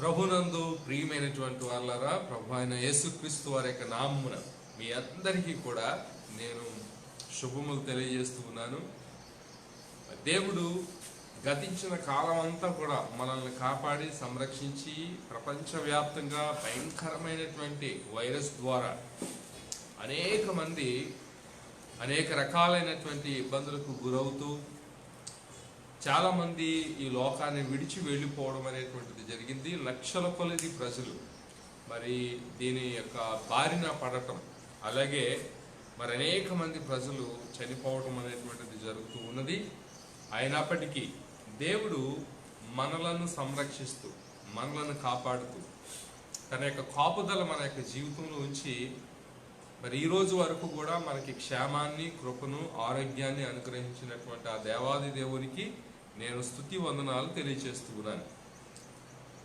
ప్రభునందు ప్రియమైనటువంటి వాళ్ళరా, ప్రభు అయిన యేసుక్రీస్తు వారి యొక్క నామమున మీ అందరికీ కూడా నేను శుభములు తెలియజేస్తూ ఉన్నాను. దేవుడు గతించిన కాలం అంతా కూడా మనల్ని కాపాడి సంరక్షించి ప్రపంచవ్యాప్తంగా భయంకరమైనటువంటి వైరస్ ద్వారా అనేక మంది అనేక రకాలైనటువంటి ఇబ్బందులకు గురవుతూ చాలామంది ఈ లోకాన్ని విడిచి వెళ్ళిపోవడం అనేటువంటిది జరిగింది. లక్షల కొలది ప్రజలు మరి దీని యొక్క బారిన పడటం, అలాగే మరి అనేక మంది ప్రజలు చనిపోవటం అనేటువంటిది జరుగుతూ ఉన్నది. అయినప్పటికీ దేవుడు మనలను సంరక్షిస్తూ మనలను కాపాడుతూ తన యొక్క కాపుదల మన యొక్క జీవితంలో ఉంచి మరి ఈ రోజు వరకు కూడా మనకి క్షేమాన్ని, కృపను, ఆరోగ్యాన్ని అనుగ్రహించినటువంటి ఆ దేవాది దేవునికి నేను స్తుతి వందనాలు తెలియజేస్తూ ఉన్నాను.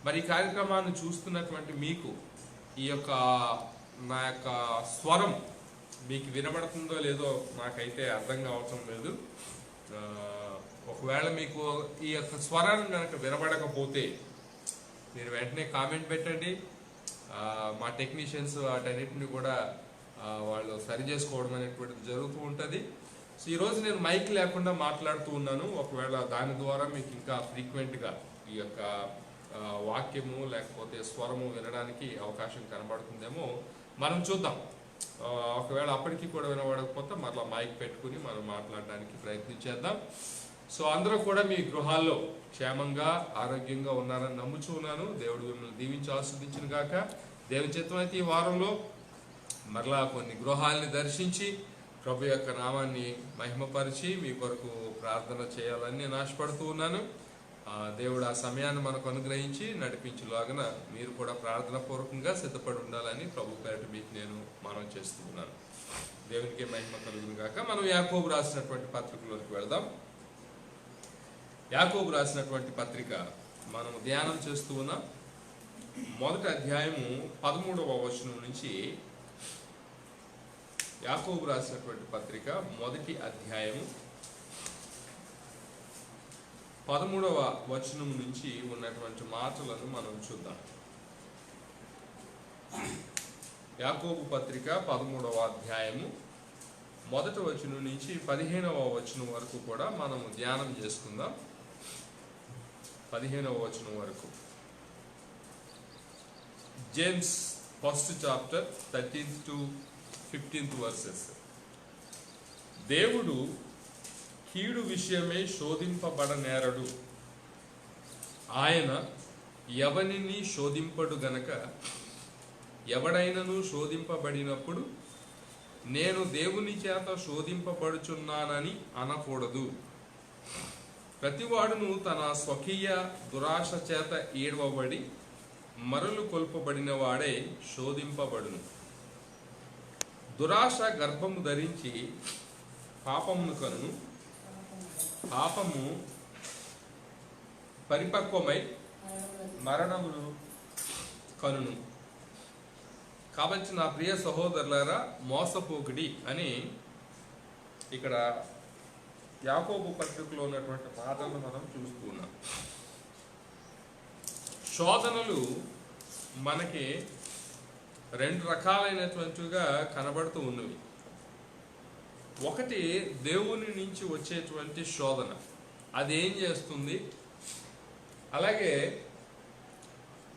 మరి ఈ కార్యక్రమాన్ని చూస్తున్నటువంటి మీకు ఈ యొక్క నా యొక్క స్వరం మీకు వినబడుతుందో లేదో నాకైతే అర్థం కావటం లేదు. ఒకవేళ మీకు ఈ యొక్క స్వరాన్ని కనుక వినబడకపోతే మీరు వెంటనే కామెంట్ పెట్టండి. మా టెక్నీషియన్స్ వాటన్నిటిని కూడా వాళ్ళు సరి చేసుకోవడం అనేటువంటిది జరుగుతూ ఉంటుంది. సో ఈరోజు నేను మైక్ లేకుండా మాట్లాడుతూ ఉన్నాను. ఒకవేళ దాని ద్వారా మీకు ఇంకా ఫ్రీక్వెంట్గా ఈ యొక్క వాక్యము లేకపోతే స్వరము వినడానికి అవకాశం కనబడుతుందేమో మనం చూద్దాం. ఒకవేళ అప్పటికి కూడా వినబడకపోతే మరలా మైక్ పెట్టుకుని మనం మాట్లాడడానికి ప్రయత్నించేద్దాం. సో అందరూ కూడా మీ గృహాల్లో క్షేమంగా ఆరోగ్యంగా ఉన్నారని నమ్ముచూ ఉన్నాను. దేవుడు మిమ్మల్ని దీవించి ఆస్వాదించిన గాక. దేవుని చిత్తం అయితే ఈ వారంలో మరలా కొన్ని గృహాలని దర్శించి ప్రభు యొక్క నామాన్ని మహిమపరిచి మీ కొరకు ప్రార్థన చేయాలని నేను ఆశపడుతూ ఉన్నాను. దేవుడు ఆ సమయాన్ని మనకు అనుగ్రహించి నడిపించులాగన మీరు కూడా ప్రార్థన పూర్వకంగా సిద్ధపడి ఉండాలని ప్రభు పేరిట మీకు నేను మనవి చేస్తూ ఉన్నాను. దేవునికి మహిమ కలుగును గాక. మనం యాకోబు రాసినటువంటి పత్రికలోకి వెళ్దాం. యాకోబు రాసినటువంటి పత్రిక మనం ధ్యానం చేస్తూ ఉన్నాం. మొదటి అధ్యాయము 13వ వచనం నుంచి, యాకోబు రాసినటువంటి పత్రిక మొదటి అధ్యాయము 13వ వచనం నుంచి ఉన్నటువంటి మాటలను మనం చూద్దాం. యాకోబు పత్రిక 13వ అధ్యాయము మొదటి వచనం నుంచి 15వ వచనం వరకు కూడా మనము ధ్యానం చేసుకుందాం. 15వ వచనం వరకు. James first chapter 13th to 15th versus. దేవుడు కీడు విషయమే శోధింపబడనేరడు, ఆయన ఎవనిని శోధింపడు గనక ఎవడైనను శోధింపబడినప్పుడు నేను దేవుని చేత శోధింపబడుచున్నానని అనకూడదు. ప్రతివాడును తన స్వకీయ దురాశ చేత ఏడవబడి మరలు కొల్పబడిన వాడే శోధింపబడును. దురాశ గర్భము ధరించి పాపమును కనును, పాపము పరిపక్వమై మరణమును కనును. కాబట్టి నా ప్రియ సహోదరులారా, మోసపోకుడి అని ఇక్కడ యాకోబు పత్రికలో ఉన్నటువంటి మాటలను మనం చూస్తూ ఉన్నాం. శోధనలు మనకి రెండు రకాలైనటువంటివిగా కనబడుతూ ఉన్నవి. ఒకటి దేవుని నుంచి వచ్చేటువంటి శోధన, అది ఏం చేస్తుంది. అలాగే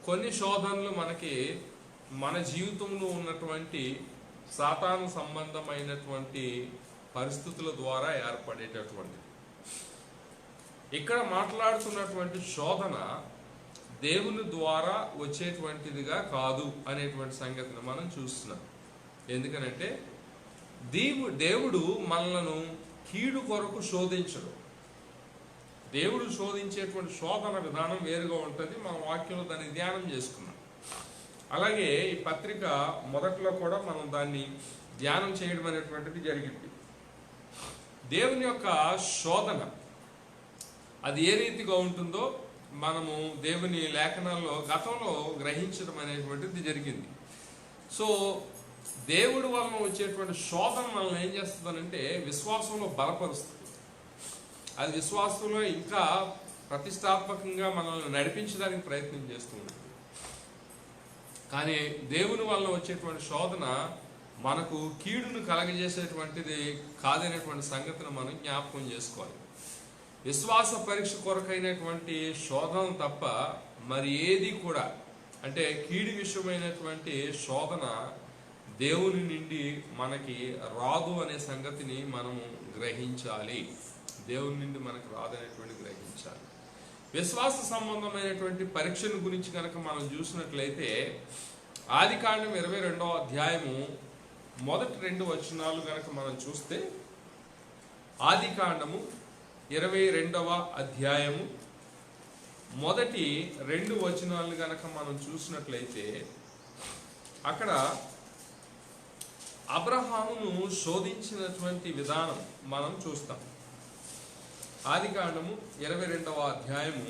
కొన్ని శోధనలు మనకి మన జీవితంలో ఉన్నటువంటి సాతాను సంబంధమైనటువంటి పరిస్థితుల ద్వారా ఏర్పడేటటువంటి. ఇక్కడ మాట్లాడుతున్నటువంటి శోధన దేవుని ద్వారా వచ్చేటువంటిదిగా కాదు అనేటువంటి సంగతిని మనం చూస్తున్నాం. ఎందుకనంటే దేవుడు మనలను కీడు కొరకు శోధించడు. దేవుడు శోధించేటువంటి శోధన విధానం వేరుగా ఉంటుంది. మన వాక్యంలో దాన్ని ధ్యానం చేసుకున్నాం. అలాగే ఈ పత్రిక మొదట్లో కూడా మనం దాన్ని ధ్యానం చేయడం అనేటువంటిది జరిగింది. దేవుని యొక్క శోధన అది ఏ రీతిగా ఉంటుందో మనము దేవుని లేఖనాల్లో గతంలో గ్రహించడం అనేటువంటిది జరిగింది. సో దేవుడి వలన వచ్చేటువంటి శోధన మనల్ని ఏం చేస్తుందనంటే విశ్వాసంలో బలపరుస్తుంది. అది విశ్వాసంలో ఇంకా ప్రతిష్టాత్మకంగా మనల్ని నడిపించడానికి ప్రయత్నం చేస్తూ ఉంటుంది. కానీ దేవుని వల్ల వచ్చేటువంటి శోధన మనకు కీడును కలగజేసేటువంటిది కాదనేటువంటి సంగతిని మనం జ్ఞాపకం చేసుకోవాలి. విశ్వాస పరీక్ష కొరకైనటువంటి శోధన తప్ప మరి ఏది కూడా, అంటే కీడు విషయమైనటువంటి శోధన దేవుని నుండి మనకి రాదు అనే సంగతిని మనము గ్రహించాలి. దేవుని నుండి మనకు రాదనేటువంటి గ్రహించాలి. విశ్వాస సంబంధమైనటువంటి పరీక్షను గురించి కనుక మనం చూసినట్లయితే ఆదికాండం 22వ అధ్యాయము మొదటి 2 వచనాలు కనుక మనం చూస్తే, ఆదికాండము 22వ అధ్యాయము మొదటి 2 వచనాలు కనుక మనం చూసినట్లయితే అక్కడ అబ్రహామును శోధించినటువంటి విధానం మనం చూస్తాం. ఆదికాండము 22వ అధ్యాయము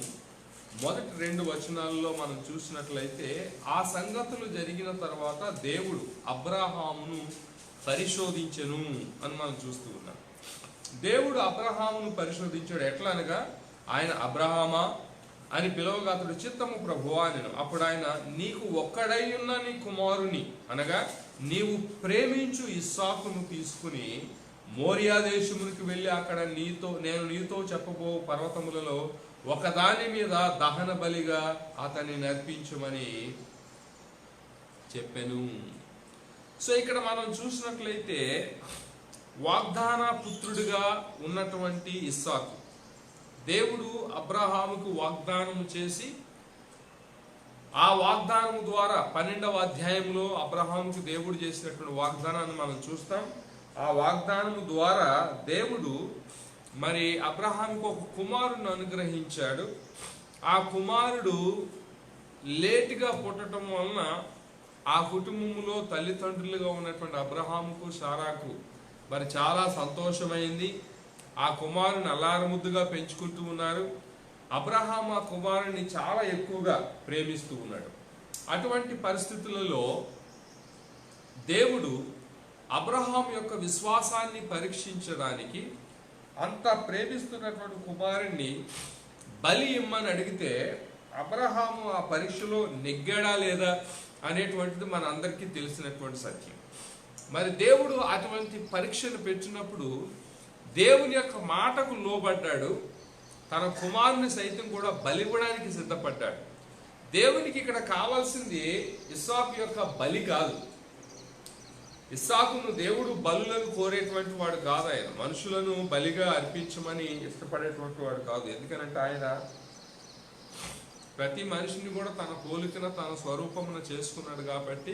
మొదటి 2 వచనాల్లో మనం చూసినట్లయితే, ఆ సంగతులు జరిగిన తర్వాత దేవుడు అబ్రహామును పరిశోధించెను అని మనం చూస్తూ ఉన్నాం. దేవుడు అబ్రహామును పరిశోధించాడు. ఎట్లా అనగా, ఆయన అబ్రహామా అని పిలవగా అతడు చిత్తము ప్రభువా అనెను. అప్పుడు ఆయన, నీకు ఒక్కడై ఉన్న నీ కుమారుని అనగా నీవు ప్రేమించు ఇస్సాకును తీసుకుని మోరియా దేశమునికి వెళ్ళి అక్కడ నేను నీతో చెప్పబో పర్వతములలో ఒకదాని మీద దహన బలిగా అతన్ని నర్పించమని చెప్పెను. సో ఇక్కడ మనం చూసినట్లయితే వాగ్దాన పుత్రుడిగా ఉన్నటువంటి ఇస్సాకు, దేవుడు అబ్రహాముకు వాగ్దానం చేసి, ఆ వాగ్దానం ద్వారా 12వ అధ్యాయంలో అబ్రహాముకు దేవుడు చేసినటువంటి వాగ్దానాన్ని మనం చూస్తాం. ఆ వాగ్దానం ద్వారా దేవుడు మరి అబ్రహాముకు ఒక కుమారుని అనుగ్రహించాడు. ఆ కుమారుడు లేటుగా పుట్టడం వలన ఆ కుటుంబంలో తల్లిదండ్రులుగా ఉన్నటువంటి అబ్రహాముకు సారాకు మరి చాలా సంతోషమైంది. ఆ కుమారుని అల్లారముద్దుగా పెంచుకుంటూ ఉన్నారు. అబ్రహాం ఆ కుమారుని చాలా ఎక్కువగా ప్రేమిస్తూ ఉన్నాడు. అటువంటి పరిస్థితులలో దేవుడు అబ్రహాం యొక్క విశ్వాసాన్ని పరీక్షించడానికి అంత ప్రేమిస్తున్నటువంటి కుమారుణ్ణి బలి ఇమ్మని అడిగితే అబ్రహాము ఆ పరీక్షలో నెగ్గాడా లేదా అనేటువంటిది మన అందరికీ తెలిసినటువంటి సత్యం. మరి దేవుడు అటువంటి పరీక్షను పెట్టినప్పుడు దేవుని యొక్క మాటకు లోబడ్డాడు. తన కుమారుని సైతం కూడా బలివ్వడానికి సిద్ధపడ్డాడు. దేవునికి ఇక్కడ కావాల్సింది ఇస్సాకు యొక్క బలి కాదు. ఇస్సాకును దేవుడు బలులను కోరేటువంటి వాడు కాదు. ఆయన మనుషులను బలిగా అర్పించమని ఇష్టపడేటువంటి వాడు కాదు. ఎందుకనంటే ఆయన ప్రతి మనిషిని కూడా తన పోలికన తన స్వరూపమున చేసుకున్నాడు. కాబట్టి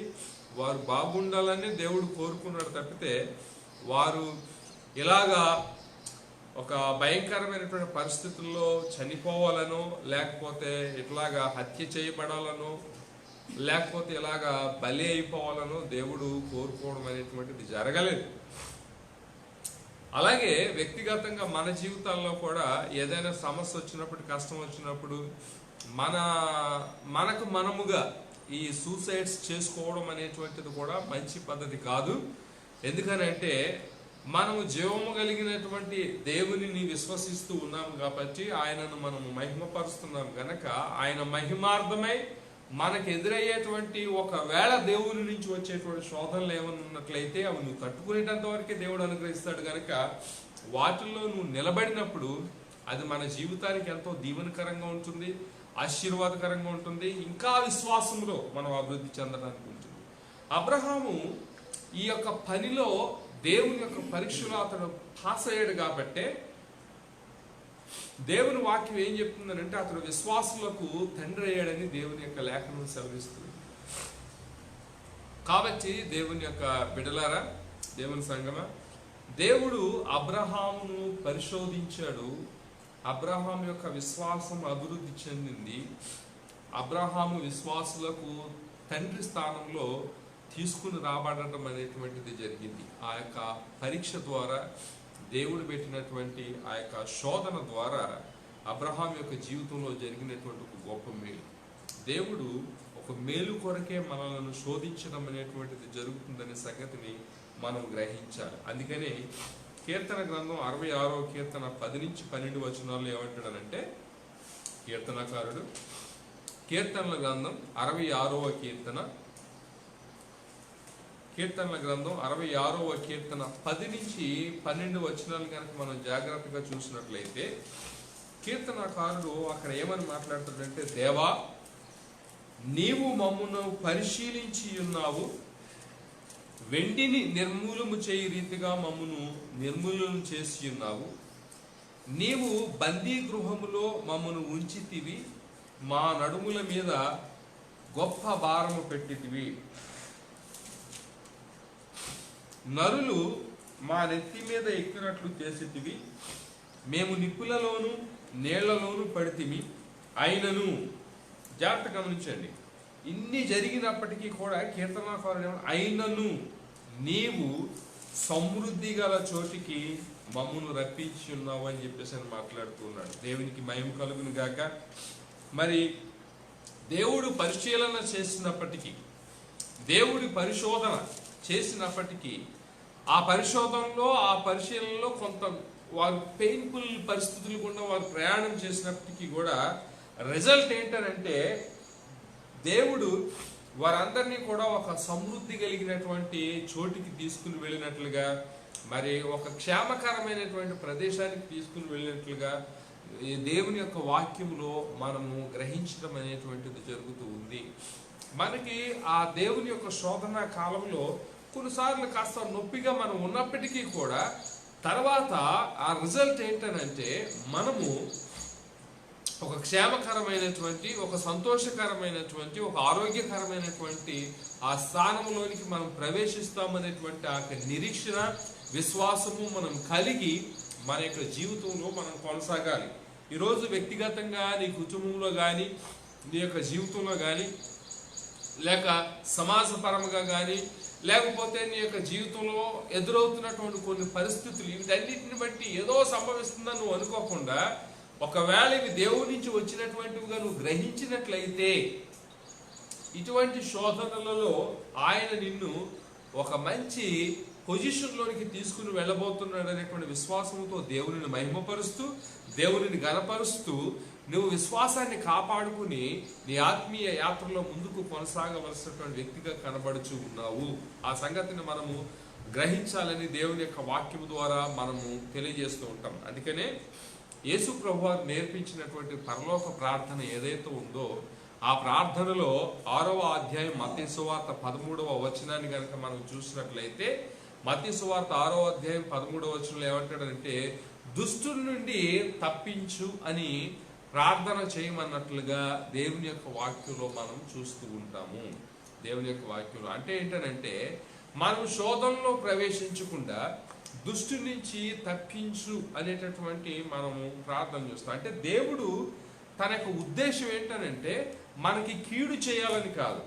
వారు బాగుండాలని దేవుడు కోరుకున్నాడు తప్పితే వారు ఇలాగా ఒక భయంకరమైనటువంటి పరిస్థితుల్లో చనిపోవాలనో, లేకపోతే ఇట్లాగా హత్య చేయబడాలనో, లేకపోతే ఇలాగా బలి అయిపోవాలనో దేవుడు కోరుకోవడం అనేటువంటిది జరగలేదు. అలాగే వ్యక్తిగతంగా మన జీవితాల్లో కూడా ఏదైనా సమస్య వచ్చినప్పుడు, కష్టం వచ్చినప్పుడు మనకు మనముగా ఈ సూసైడ్స్ చేసుకోవడం అనేటువంటిది కూడా మంచి పద్ధతి కాదు. ఎందుకనంటే మనము జీవము కలిగినటువంటి దేవునిని విశ్వసిస్తూ ఉన్నాము కాబట్టి, ఆయనను మనము మహిమపరుస్తున్నాం కనుక ఆయన మహిమార్థమై మనకు ఎదురయ్యేటువంటి ఒకవేళ దేవుని నుంచి వచ్చేటువంటి శోధనలు ఏమన్నా ఉన్నట్లయితే అవి నువ్వు తట్టుకునేటంత వరకే దేవుడు అనుగ్రహిస్తాడు. కనుక వాటిల్లో నువ్వు నిలబడినప్పుడు అది మన జీవితానికి ఎంతో దీవెనకరంగా ఉంటుంది, ఆశీర్వాదకరంగా ఉంటుంది. ఇంకా విశ్వాసంలో మనం అభివృద్ధి చెందడానికి ఉంటుంది. అబ్రహాము ఈ యొక్క పనిలో దేవుని యొక్క పరీక్షలో అతడు పాస్ అయ్యాడు కాబట్టే దేవుని వాక్యం ఏం చెప్తుందనంటే అతడు విశ్వాసులకు తండ్రి అయ్యాడని దేవుని యొక్క లేఖనం సెలవిస్తుంది. కాబట్టి దేవుని యొక్క బిడ్డలారా, దేవుని సంగమా, దేవుడు అబ్రహామును పరిశోధించాడు. అబ్రహాం యొక్క విశ్వాసం అభివృద్ధి చెందింది. అబ్రహాము విశ్వాసులకు తండ్రి స్థానంలో తీసుకుని రాబడటం అనేటువంటిది జరిగింది. ఆ యొక్క పరీక్ష ద్వారా, దేవుడు పెట్టినటువంటి ఆ యొక్క శోధన ద్వారా అబ్రహాం యొక్క జీవితంలో జరిగినటువంటి ఒక గొప్ప మేలు. దేవుడు ఒక మేలు కొరకే మనలను శోధించడం అనేటువంటిది జరుగుతుందనే సంగతిని మనం గ్రహించాలి. అందుకని కీర్తన గ్రంథం 66వ కీర్తన 10 నుంచి 12 వచనాల్లో ఏమంటాడనంటే, కీర్తనకారుడు కీర్తనల గ్రంథం 66వ కీర్తన కీర్తనల గ్రంథం 66వ కీర్తన 10 నుంచి 12 వచనాలు కనుక మనం జాగ్రత్తగా చూసినట్లయితే కీర్తనకారుడు అక్కడ ఏమని మాట్లాడుతాడంటే, దేవా నీవు మమ్మును పరిశీలించి ఉన్నావు, వెండిని నిర్మూలము చేయి రీతిగా మమ్మును నిర్మూలన చేసి ఉన్నావు. నీవు బందీ గృహములో మమ్మను ఉంచితివి, మా నడుముల మీద గొప్ప భారము పెట్టితివి. నరులు మా నెత్తి మీద ఎక్కినట్లు చేసితివి. మేము నిప్పులలోను నీళ్లలోను పడితిమి, అయినను. జాగ్రత్త గమనించండి, ఇన్ని జరిగినప్పటికీ కూడా కీర్తనకారుడు అయినను నీవు సమృద్ధి గల చోటికి మమ్మును రప్పించి ఉన్నావు అని చెప్పేసి అని మాట్లాడుతున్నాడు. దేవునికి మహిమ కలుగును గాక. మరి దేవుడు పరిశీలన చేసినప్పటికీ, దేవుడి పరిశోధన చేసినప్పటికీ, ఆ పరిశోధనలో ఆ పరిశీలనలో కొంత వారు పెయిన్ఫుల్ పరిస్థితులు గుండా వారు ప్రయాణం చేసినప్పటికీ కూడా రిజల్ట్ ఏంటంటే దేవుడు వారందరినీ కూడా ఒక సమృద్ధి కలిగినటువంటి చోటికి తీసుకుని వెళ్ళినట్లుగా, మరి ఒక క్షేమకరమైనటువంటి ప్రదేశానికి తీసుకుని వెళ్ళినట్లుగా దేవుని యొక్క వాక్యంలో మనము గ్రహించడం అనేటువంటిది జరుగుతూ ఉంది. మనకి ఆ దేవుని యొక్క శోధన కాలంలో కొన్నిసార్లు కాస్త నొప్పిగా మనం ఉన్నప్పటికీ కూడా తర్వాత ఆ రిజల్ట్ ఏంటనంటే మనము ఒక క్షేమకరమైనటువంటి, ఒక సంతోషకరమైనటువంటి, ఒక ఆరోగ్యకరమైనటువంటి ఆ స్థానంలోనికి మనం ప్రవేశిస్తామనేటువంటి ఆ నిరీక్షణ, విశ్వాసము మనం కలిగి మన యొక్క జీవితంలో మనం కొనసాగాలి. ఈరోజు వ్యక్తిగతంగా నీ కుటుంబంలో కానీ, నీ యొక్క జీవితంలో కానీ, లేక సమాజపరంగా కానీ, లేకపోతే నీ యొక్క జీవితంలో ఎదురవుతున్నటువంటి కొన్ని పరిస్థితులు, వీటన్నిటిని బట్టి ఏదో సంభవిస్తుందని నువ్వు అనుకోకుండా, ఒకవేళ ఇవి దేవుడి నుంచి వచ్చినటువంటివిగా నువ్వు గ్రహించినట్లయితే ఇటువంటి శోధనలలో ఆయన నిన్ను ఒక మంచి పొజిషన్లోనికి తీసుకుని వెళ్ళబోతున్నాడు అనేటువంటి విశ్వాసంతో దేవునిని మహిమపరుస్తూ, దేవునిని గణపరుస్తూ నువ్వు విశ్వాసాన్ని కాపాడుకుని నీ ఆత్మీయ యాత్రలో ముందుకు కొనసాగవలసినటువంటి వ్యక్తిగా కనబడుచు ఉన్నావు. ఆ సంగతిని మనము గ్రహించాలని దేవుని యొక్క వాక్యం ద్వారా మనము తెలియజేస్తూ ఉంటాం. అందుకనే యేసు ప్రభువారు నేర్పించినటువంటి పరలోక ప్రార్థన ఏదైతే ఉందో ఆ ప్రార్థనలో 6వ అధ్యాయం మత్తయి సువార్త 13వ వచనాన్ని కనుక మనం చూసినట్లయితే, మత్తయి సువార్త 6వ అధ్యాయం 13వ వచనంలో ఏమంటాడంటే, దుష్టుల నుండి తప్పించు అని ప్రార్థన చేయమన్నట్లుగా దేవుని యొక్క వాక్యంలో మనం చూస్తూ ఉంటాము. దేవుని యొక్క వాక్యంలో అంటే ఏంటనంటే, మనం శోధనలో ప్రవేశించకుండా దుష్టు నుంచి తప్పించు అనేటటువంటి మనము ప్రార్థన చేస్తాం. అంటే దేవుడు తన యొక్క ఉద్దేశం ఏంటనంటే మనకి కీడు చేయాలని కాదు,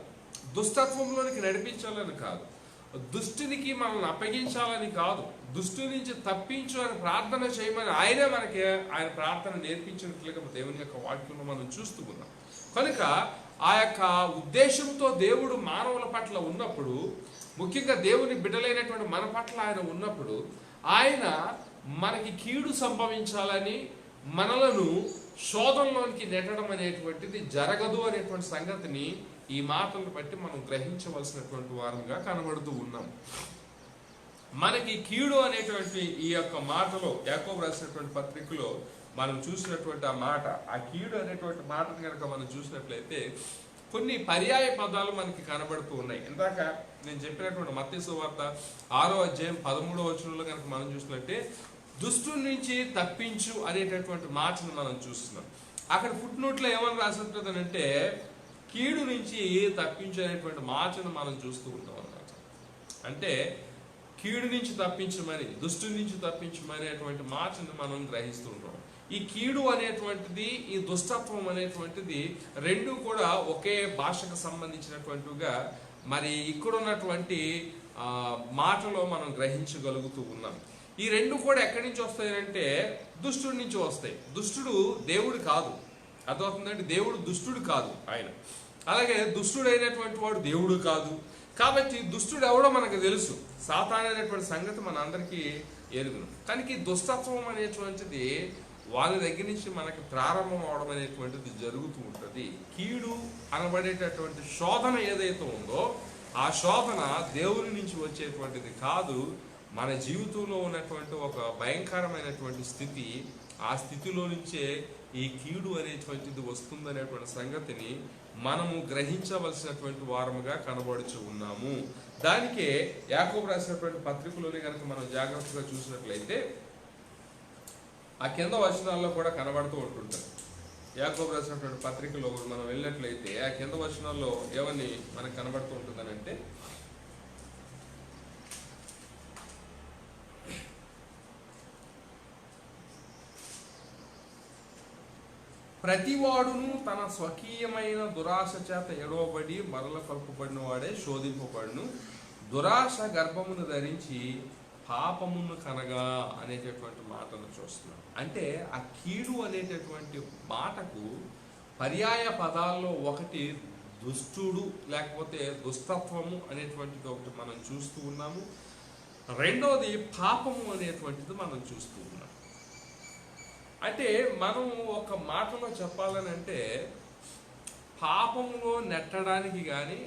దుష్టత్వంలోనికి నడిపించాలని కాదు, దుష్టునికి మనల్ని అప్పగించాలని కాదు, దుష్టు నుంచి తప్పించు అని ప్రార్థన చేయమని ఆయనే మనకి ఆయన ప్రార్థన నేర్పించినట్లుగా దేవుని యొక్క వాక్యంలో మనం చూస్తూ ఉన్నాం. కనుక ఆ యొక్క ఉద్దేశంతో దేవుడు మానవుల పట్ల ఉన్నప్పుడు, ముఖ్యంగా దేవుని బిడ్డలైనటువంటి మన పట్ల ఆయన ఉన్నప్పుడు, ఆయన మనకి కీడు సంభవించాలని, మనలను శోధంలోనికి నెట్టడం అనేటువంటిది జరగదు అనేటువంటి సంగతిని ఈ మాటలను బట్టి మనం గ్రహించవలసినటువంటి వారంగా కనబడుతూ ఉన్నాం. మనకి కీడు అనేటువంటి ఈ యొక్క మాటలో యాకోబు రాసినటువంటి పత్రికలో మనం చూసినటువంటి ఆ మాట, ఆ కీడు అనేటువంటి మాటను కనుక మనం చూసినట్లయితే కొన్ని పర్యాయ పదాలు మనకి కనబడుతూ ఉన్నాయి. ఇందాక నేను చెప్పినటువంటి మత్తయి సువార్త 6వ అధ్యాయం 13వ వచనంలో కనుక మనం చూసినట్టే దుష్టుల నుంచి తప్పించు అనేటటువంటి మాటను మనం చూస్తున్నాం. అక్కడ ఫుట్ నోట్లో ఏమని రాసినట్టుందంటే కీడు నుంచి తప్పించు అనేటువంటి మాటను మనం చూస్తూ ఉంటాం అన్నమాట. అంటే కీడు నుంచి తప్పించమని, దుష్టు నుంచి తప్పించమని అటువంటి మాటను మనం గ్రహిస్తూ ఉంటాం. ఈ కీడు అనేటువంటిది, ఈ దుష్టత్వం అనేటువంటిది రెండు కూడా ఒకే భాషకు సంబంధించినటువంటిగా మరి ఇక్కడ ఉన్నటువంటి మాటలో మనం గ్రహించగలుగుతూ ఉన్నాం. ఈ రెండు కూడా ఎక్కడి నుంచి వస్తాయంటే దుష్టుడి నుంచి వస్తాయి. దుష్టుడు దేవుడు కాదు, అర్థమవుతుందంటే దేవుడు దుష్టుడు కాదు ఆయన. అలాగే దుష్టుడు అయినటువంటి వాడు దేవుడు కాదు. కాబట్టి దుష్టుడు ఎవడో మనకు తెలుసు, సాతాను అనేటువంటి సంగతి మన అందరికీ ఎరుగును. కానీ ఈ దుష్టత్వం అనేటువంటిది వాళ్ళ దగ్గర నుంచి మనకి ప్రారంభం అవడం అనేటువంటిది జరుగుతూ ఉంటుంది. కీడు అనబడేటటువంటి శోధన ఏదైతే ఉందో ఆ శోధన దేవుని నుంచి వచ్చేటువంటిది కాదు, మన జీవితంలో ఉన్నటువంటి ఒక భయంకరమైనటువంటి స్థితి. ఆ స్థితిలో నుంచే ఈ కీడు అనేటువంటిది వస్తుందనేటువంటి సంగతిని మనము గ్రహించవలసినటువంటి వారముగా కనబడుచు ఉన్నాము. దానికే యాకోబు రాసినటువంటి పత్రికలోనే కనుక మనం జాగ్రత్తగా చూసినట్లయితే ఆ కింద వచనాల్లో కూడా కనబడుతూ ఉంటుంటారు. యాకోబు రాసినటువంటి పత్రికలో మనం వెళ్ళినట్లయితే ఆ కింద వచనాల్లో ఏమని మనకు కనబడుతూ ఉంటుందనంటే, ప్రతివాడును తన స్వకీయమైన దురాశ చేత ఎడవబడి మరల కలుపబడిన వాడే శోధింపబడును, దురాశ గర్భమును ధరించి పాపమును కనగా అనేటటువంటి మాటను చూస్తున్నాం. అంటే ఆ కీడు అనేటటువంటి మాటకు పర్యాయ పదాల్లో ఒకటి దుష్టుడు లేకపోతే దుస్తత్వము అనేటువంటిది ఒకటి మనం చూస్తూ ఉన్నాము. రెండవది పాపము అనేటువంటిది మనం చూస్తూ ఉన్నాం. అంటే మనం ఒక మాటలో చెప్పాలని అంటే పాపంలో నెట్టడానికి కానీ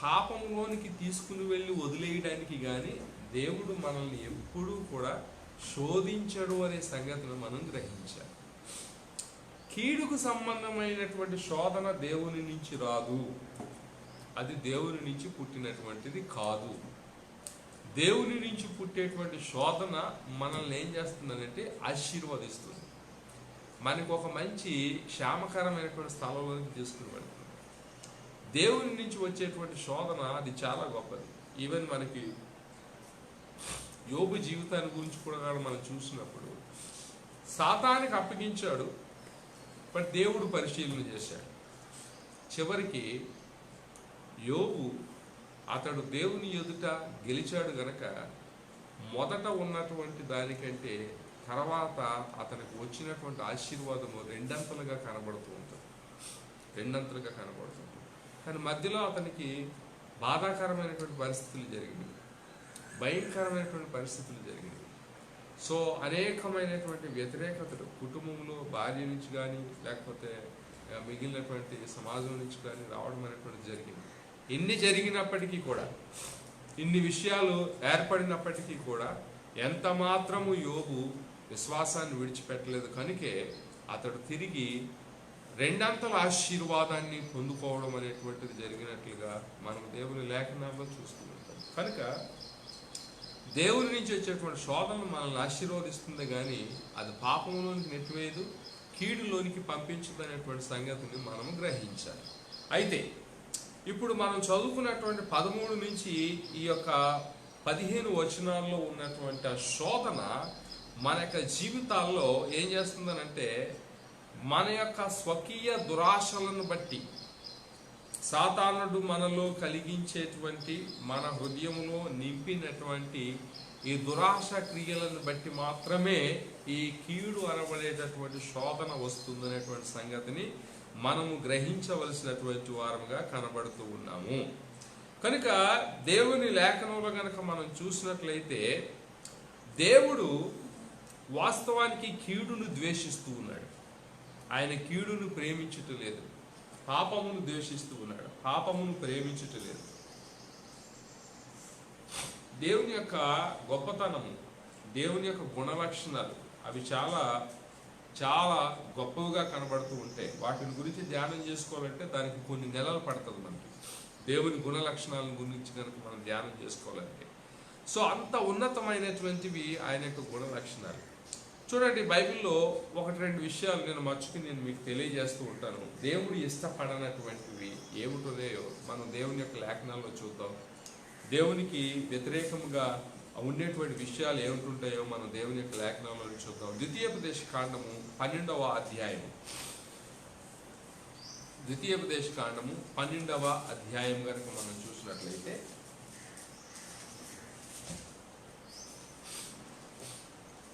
పాపంలోనికి తీసుకుని వెళ్ళి వదిలేయడానికి కానీ దేవుడు మనల్ని ఎప్పుడూ కూడా శోధించడు అనే సంగతిని మనం గ్రహించాలి. కీడుకు సంబంధమైనటువంటి శోధన దేవుని నుంచి రాదు, అది దేవుని నుంచి పుట్టినటువంటిది కాదు. దేవుని నుంచి పుట్టేటువంటి శోధన మనల్ని ఏం చేస్తుందనంటే ఆశీర్వదిస్తుంది, మనకు ఒక మంచి క్షేమకరమైనటువంటి స్థలంలోకి తీసుకుని వెళ్తుంది. దేవుని నుంచి వచ్చేటువంటి శోధన అది చాలా గొప్పది. ఈవెన్ మనకి యోబు జీవితాన్ని గురించి కూడా మనం చూసినప్పుడు సాతానికి అప్పగించాడు, బట్ దేవుడు పరిశీలన చేశాడు. చివరికి యోబు అతడు దేవుని ఎదుట గెలిచాడు గనక మొదట ఉన్నటువంటి దానికంటే తర్వాత అతనికి వచ్చినటువంటి ఆశీర్వాదము రెండంతలుగా కనబడుతూ ఉంటుంది. కానీ మధ్యలో అతనికి బాధాకరమైనటువంటి పరిస్థితులు జరిగినాయి, భయంకరమైనటువంటి పరిస్థితులు జరిగినాయి. సో అనేకమైనటువంటి వ్యతిరేకతలు కుటుంబంలో భార్య నుంచి కానీ లేకపోతే మిగిలినటువంటి సమాజం నుంచి కానీ రావడం అనేటువంటి జరిగింది. ఇన్ని జరిగినప్పటికీ కూడా, ఇన్ని విషయాలు ఏర్పడినప్పటికీ కూడా ఎంత మాత్రము యోబు విశ్వాసాన్ని విడిచిపెట్టలేదు. కనుకే అతడు తిరిగి రెండంతల ఆశీర్వాదాన్ని పొందుకోవడం అనేటువంటిది జరిగినట్లుగా మనం దేవుని లేఖనాల్లో చూస్తూ ఉంటాం. కనుక దేవుని నుంచి వచ్చేటువంటి శోధనలు మనల్ని ఆశీర్వదిస్తుంది, కానీ అది పాపంలోనికి నెట్టివేయదు, కీడులోనికి పంపించదు అనేటువంటి సంగతిని మనము గ్రహించాలి. అయితే ఇప్పుడు మనం చదువుకున్నటువంటి 13 నుంచి ఈ యొక్క 15 వచనాల్లో ఉన్నటువంటి ఆ శోధన మన యొక్క జీవితాల్లో ఏం చేస్తుందనంటే, మన యొక్క స్వకీయ దురాశలను బట్టి సాతానుడు మనలో కలిగించేటువంటి, మన హృదయంలో నింపినటువంటి ఈ దురాశ క్రియలను బట్టి మాత్రమే ఈ కీడు అనబడేటటువంటి శోధన వస్తుందనేటువంటి సంగతిని మనము గ్రహించవలసినటువంటి వారముగా కనబడుతూ ఉన్నాము. కనుక దేవుని లేఖనంలో కనుక మనం చూసినట్లయితే దేవుడు వాస్తవానికి కీడును ద్వేషిస్తూ ఉన్నాడు. ఆయన కీడును ప్రేమించుట లేదు, పాపమును ద్వేషిస్తూ ఉన్నాడు, పాపమును ప్రేమించుట లేదు. దేవుని యొక్క గొప్పతనము, దేవుని యొక్క గుణలక్షణాలు అవి చాలా చాలా గొప్పగా కనబడుతూ ఉంటాయి. వాటిని గురించి ధ్యానం చేసుకోవాలంటే దానికి కొన్ని నెలలు పడుతుంది మనకి, దేవుని గుణ లక్షణాలను గురించి కనుక మనం ధ్యానం చేసుకోవాలంటే. సో అంత ఉన్నతమైనటువంటివి ఆయన యొక్క గుణ లక్షణాలు. చూడండి, బైబిల్లో 1-2 విషయాలు నేను మీకు తెలియజేస్తూ ఉంటాను. దేవుడు ఇష్టపడనటువంటివి ఏమిటోలేయో మనం దేవుని యొక్క లేఖనాల్లో చూద్దాం. దేవునికి వ్యతిరేకముగా ఉండేటువంటి విషయాలు ఏమిటుంటాయో మనం దేవుని యొక్క లేఖనాల్లో చూద్దాం. ద్వితీయోపదేశ కాండము 12వ అధ్యాయము, ద్వితీయోపదేశ కాండము 12వ అధ్యాయం కనుక మనం చూసినట్లయితే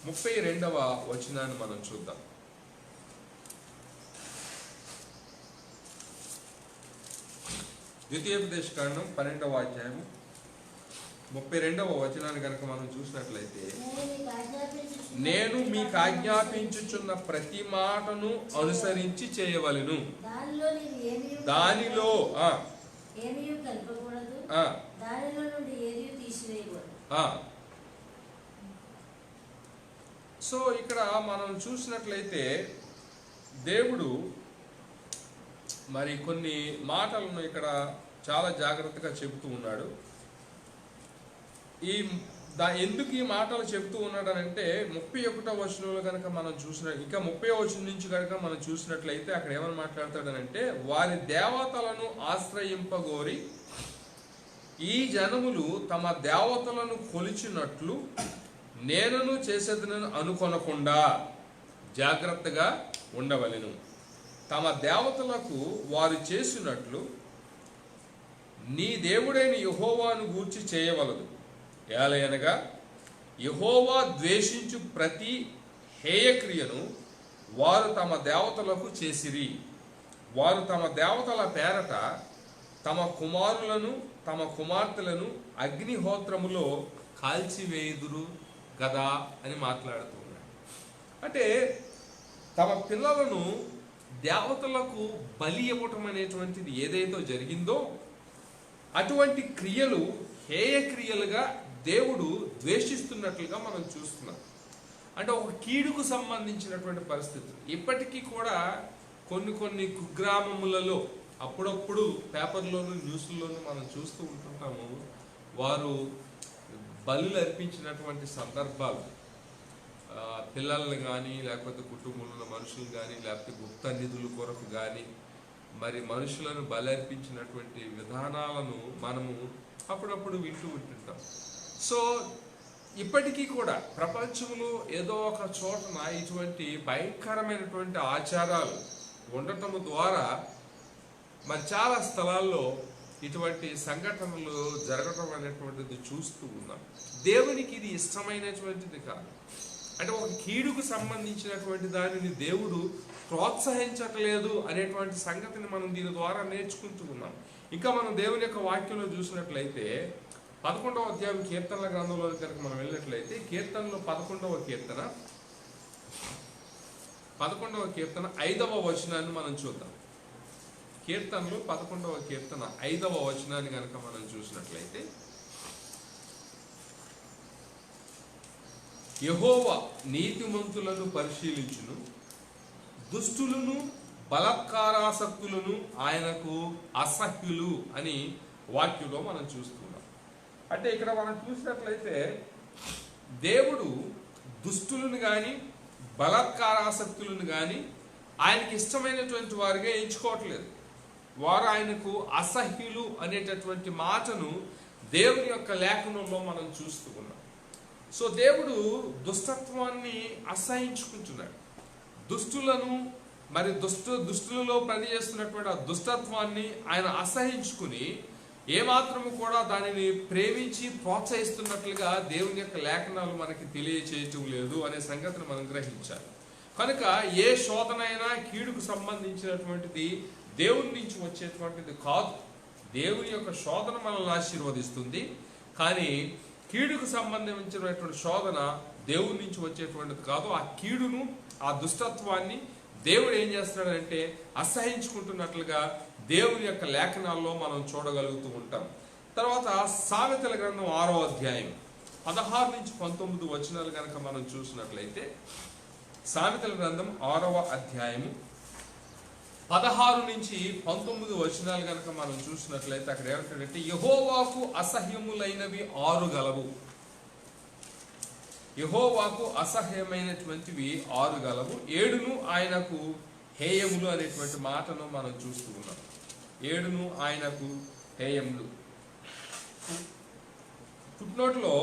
32వ వచనాన్ని మనం చూద్దాం. ద్వితీయోపదేశ కాండం 12వ అధ్యాయము 32వ వచనాన్ని కనుక మనం చూసినట్లయితే, నేను మీకు ఆజ్ఞాపించుచున్న ప్రతి మాటను అనుసరించి చేయవలెను, దానిలో ఏమీ కలపకూడదు, దానిలో నుండి ఏది తీసివేయకూడదు. సో ఇక్కడ మనం చూసినట్లయితే దేవుడు మరి కొన్ని మాటలను ఇక్కడ చాలా జాగ్రత్తగా చెబుతూ ఉన్నాడు. ఎందుకు ఈ మాటలు చెబుతూ ఉన్నాడు అంటే 31వ వచనంలో కనుక మనం ఇంకా 30వ వచనం నుంచి కనుక మనం చూసినట్లయితే అక్కడ ఏమని మాట్లాడతాడనంటే, వారి దేవతలను ఆశ్రయింపగోరి ఈ జనములు తమ దేవతలను కొలిచినట్లు నేనను చేసేదనని అనుకొనకుండా జాగ్రత్తగా ఉండవలెను. తమ దేవతలకు వారు చేసినట్లు నీ దేవుడైన యెహోవాను గూర్చి చేయవలదు. ఏలయనగా యెహోవా ద్వేషించు ప్రతి హేయక్రియను వారు తమ దేవతలకు చేసిరి. వారు తమ దేవతల పేరట తమ కుమారులను తమ కుమార్తెలను అగ్నిహోత్రములో కాల్చివేయుదురు గదా అని మాట్లాడుతున్నాడు. అంటే తమ పిల్లలను దేవతలకు బలి ఇవ్వటం అనేటువంటిది ఏదైతే జరిగిందో అటువంటి క్రియలు హేయ క్రియలుగా దేవుడు ద్వేషిస్తున్నట్లుగా మనం చూస్తున్నాం. అంటే ఒక కీడుకు సంబంధించినటువంటి పరిస్థితులు ఇప్పటికీ కూడా కొన్ని కుగ్రామములలో అప్పుడప్పుడు పేపర్లోను న్యూస్లోను మనం చూస్తూ ఉంటుంటాము. వారు బలులు అర్పించినటువంటి సందర్భాలు, పిల్లలను కానీ లేకపోతే కుటుంబంలో మనుషులు కానీ లేకపోతే గుప్త నిధుల కొరకు కానీ మరి మనుషులను బలి అర్పించినటువంటి విధానాలను మనము అప్పుడప్పుడు వింటూ ఉంటుంటాం. సో ఇప్పటికీ కూడా ప్రపంచంలో ఏదో ఒక చోటన ఇటువంటి భయంకరమైనటువంటి ఆచారాలు ఉండటం ద్వారా మరి చాలా స్థలాల్లో ఇటువంటి సంఘటనలు జరగటం అనేటువంటిది చూస్తూ ఉన్నాం. దేవునికి ఇది ఇష్టమైనటువంటిది కాదు. అంటే ఒక కీడుకు సంబంధించినటువంటి దానిని దేవుడు ప్రోత్సహించట్లేదు అనేటువంటి సంగతిని మనం దీని ద్వారా నేర్చుకుంటూ ఉన్నాం. ఇంకా మనం దేవుని యొక్క వాక్యంలో చూసినట్లయితే 11వ అధ్యాయం కీర్తనల గ్రంథంలో కనుక మనం వెళ్ళినట్లయితే కీర్తనలో 11వ కీర్తన 5వ వచనాన్ని మనం చూద్దాం. కీర్తనలు 11వ కీర్తన 5వ వచనాన్ని కనుక మనం చూసినట్లయితే, యెహోవా నీతిమంతులను పరిశీలించును, దుష్టులను బలాత్కారాసక్తులను ఆయనకు అసహ్యులు అని వాక్యంలో మనం చూస్తున్నాం. అంటే ఇక్కడ మనం చూసినట్లయితే దేవుడు దుష్టులను కానీ బలాత్కారాసక్తులను కానీ ఆయనకి ఇష్టమైనటువంటి వారిగా ఎంచుకోవట్లేదు. వారు ఆయనకు అసహ్యులు అనేటటువంటి మాటను దేవుని యొక్క లేఖనంలో మనం చూస్తూ ఉన్నాం. సో దేవుడు దుష్టత్వాన్ని అసహించుకుంటున్నాడు. దుష్టులను మరి దుష్టులలో పనిచేస్తున్నటువంటి ఆ దుష్టత్వాన్ని ఆయన అసహించుకుని ఏమాత్రము కూడా దానిని ప్రేమించి ప్రోత్సహిస్తున్నట్లుగా దేవుని యొక్క లేఖనాలు మనకి తెలియచేయటం లేదు అనే సంగతిని మనం గ్రహించాలి. కనుక ఏ శోధనైనా కీడుకు సంబంధించినటువంటిది దేవుని నుంచి వచ్చేటువంటిది కాదు. దేవుని యొక్క శోధన మనల్ని ఆశీర్వదిస్తుంది, కానీ కీడుకు సంబంధించినటువంటి శోధన దేవుని నుంచి వచ్చేటువంటిది కాదు. ఆ కీడును ఆ దుష్టత్వాన్ని దేవుడు ఏం చేస్తున్నాడంటే అసహించుకుంటున్నట్లుగా దేవుని యొక్క లేఖనాల్లో మనం చూడగలుగుతూ ఉంటాం. తర్వాత సామెతల గ్రంథం 6వ అధ్యాయం 16 నుంచి 19 వచనాలు కనుక మనం చూసినట్లయితే, సామెతల గ్రంథం 6వ అధ్యాయము 16 నుంచి 19 వచనాలు కనుక మనం చూసినట్లయితే అక్కడ ఏమంటాడంటే, యెహోవాకు అసహ్యములైనవి 6 గలవు. యెహోవాకు అసహ్యమైనటువంటివి 6 గలవు, 7ను ఆయనకు హేయములు అనేటువంటి మాటను మనం చూస్తూ ఉన్నాం. 7ను ఆయనకు హేయములు. ఫుట్నోట్లో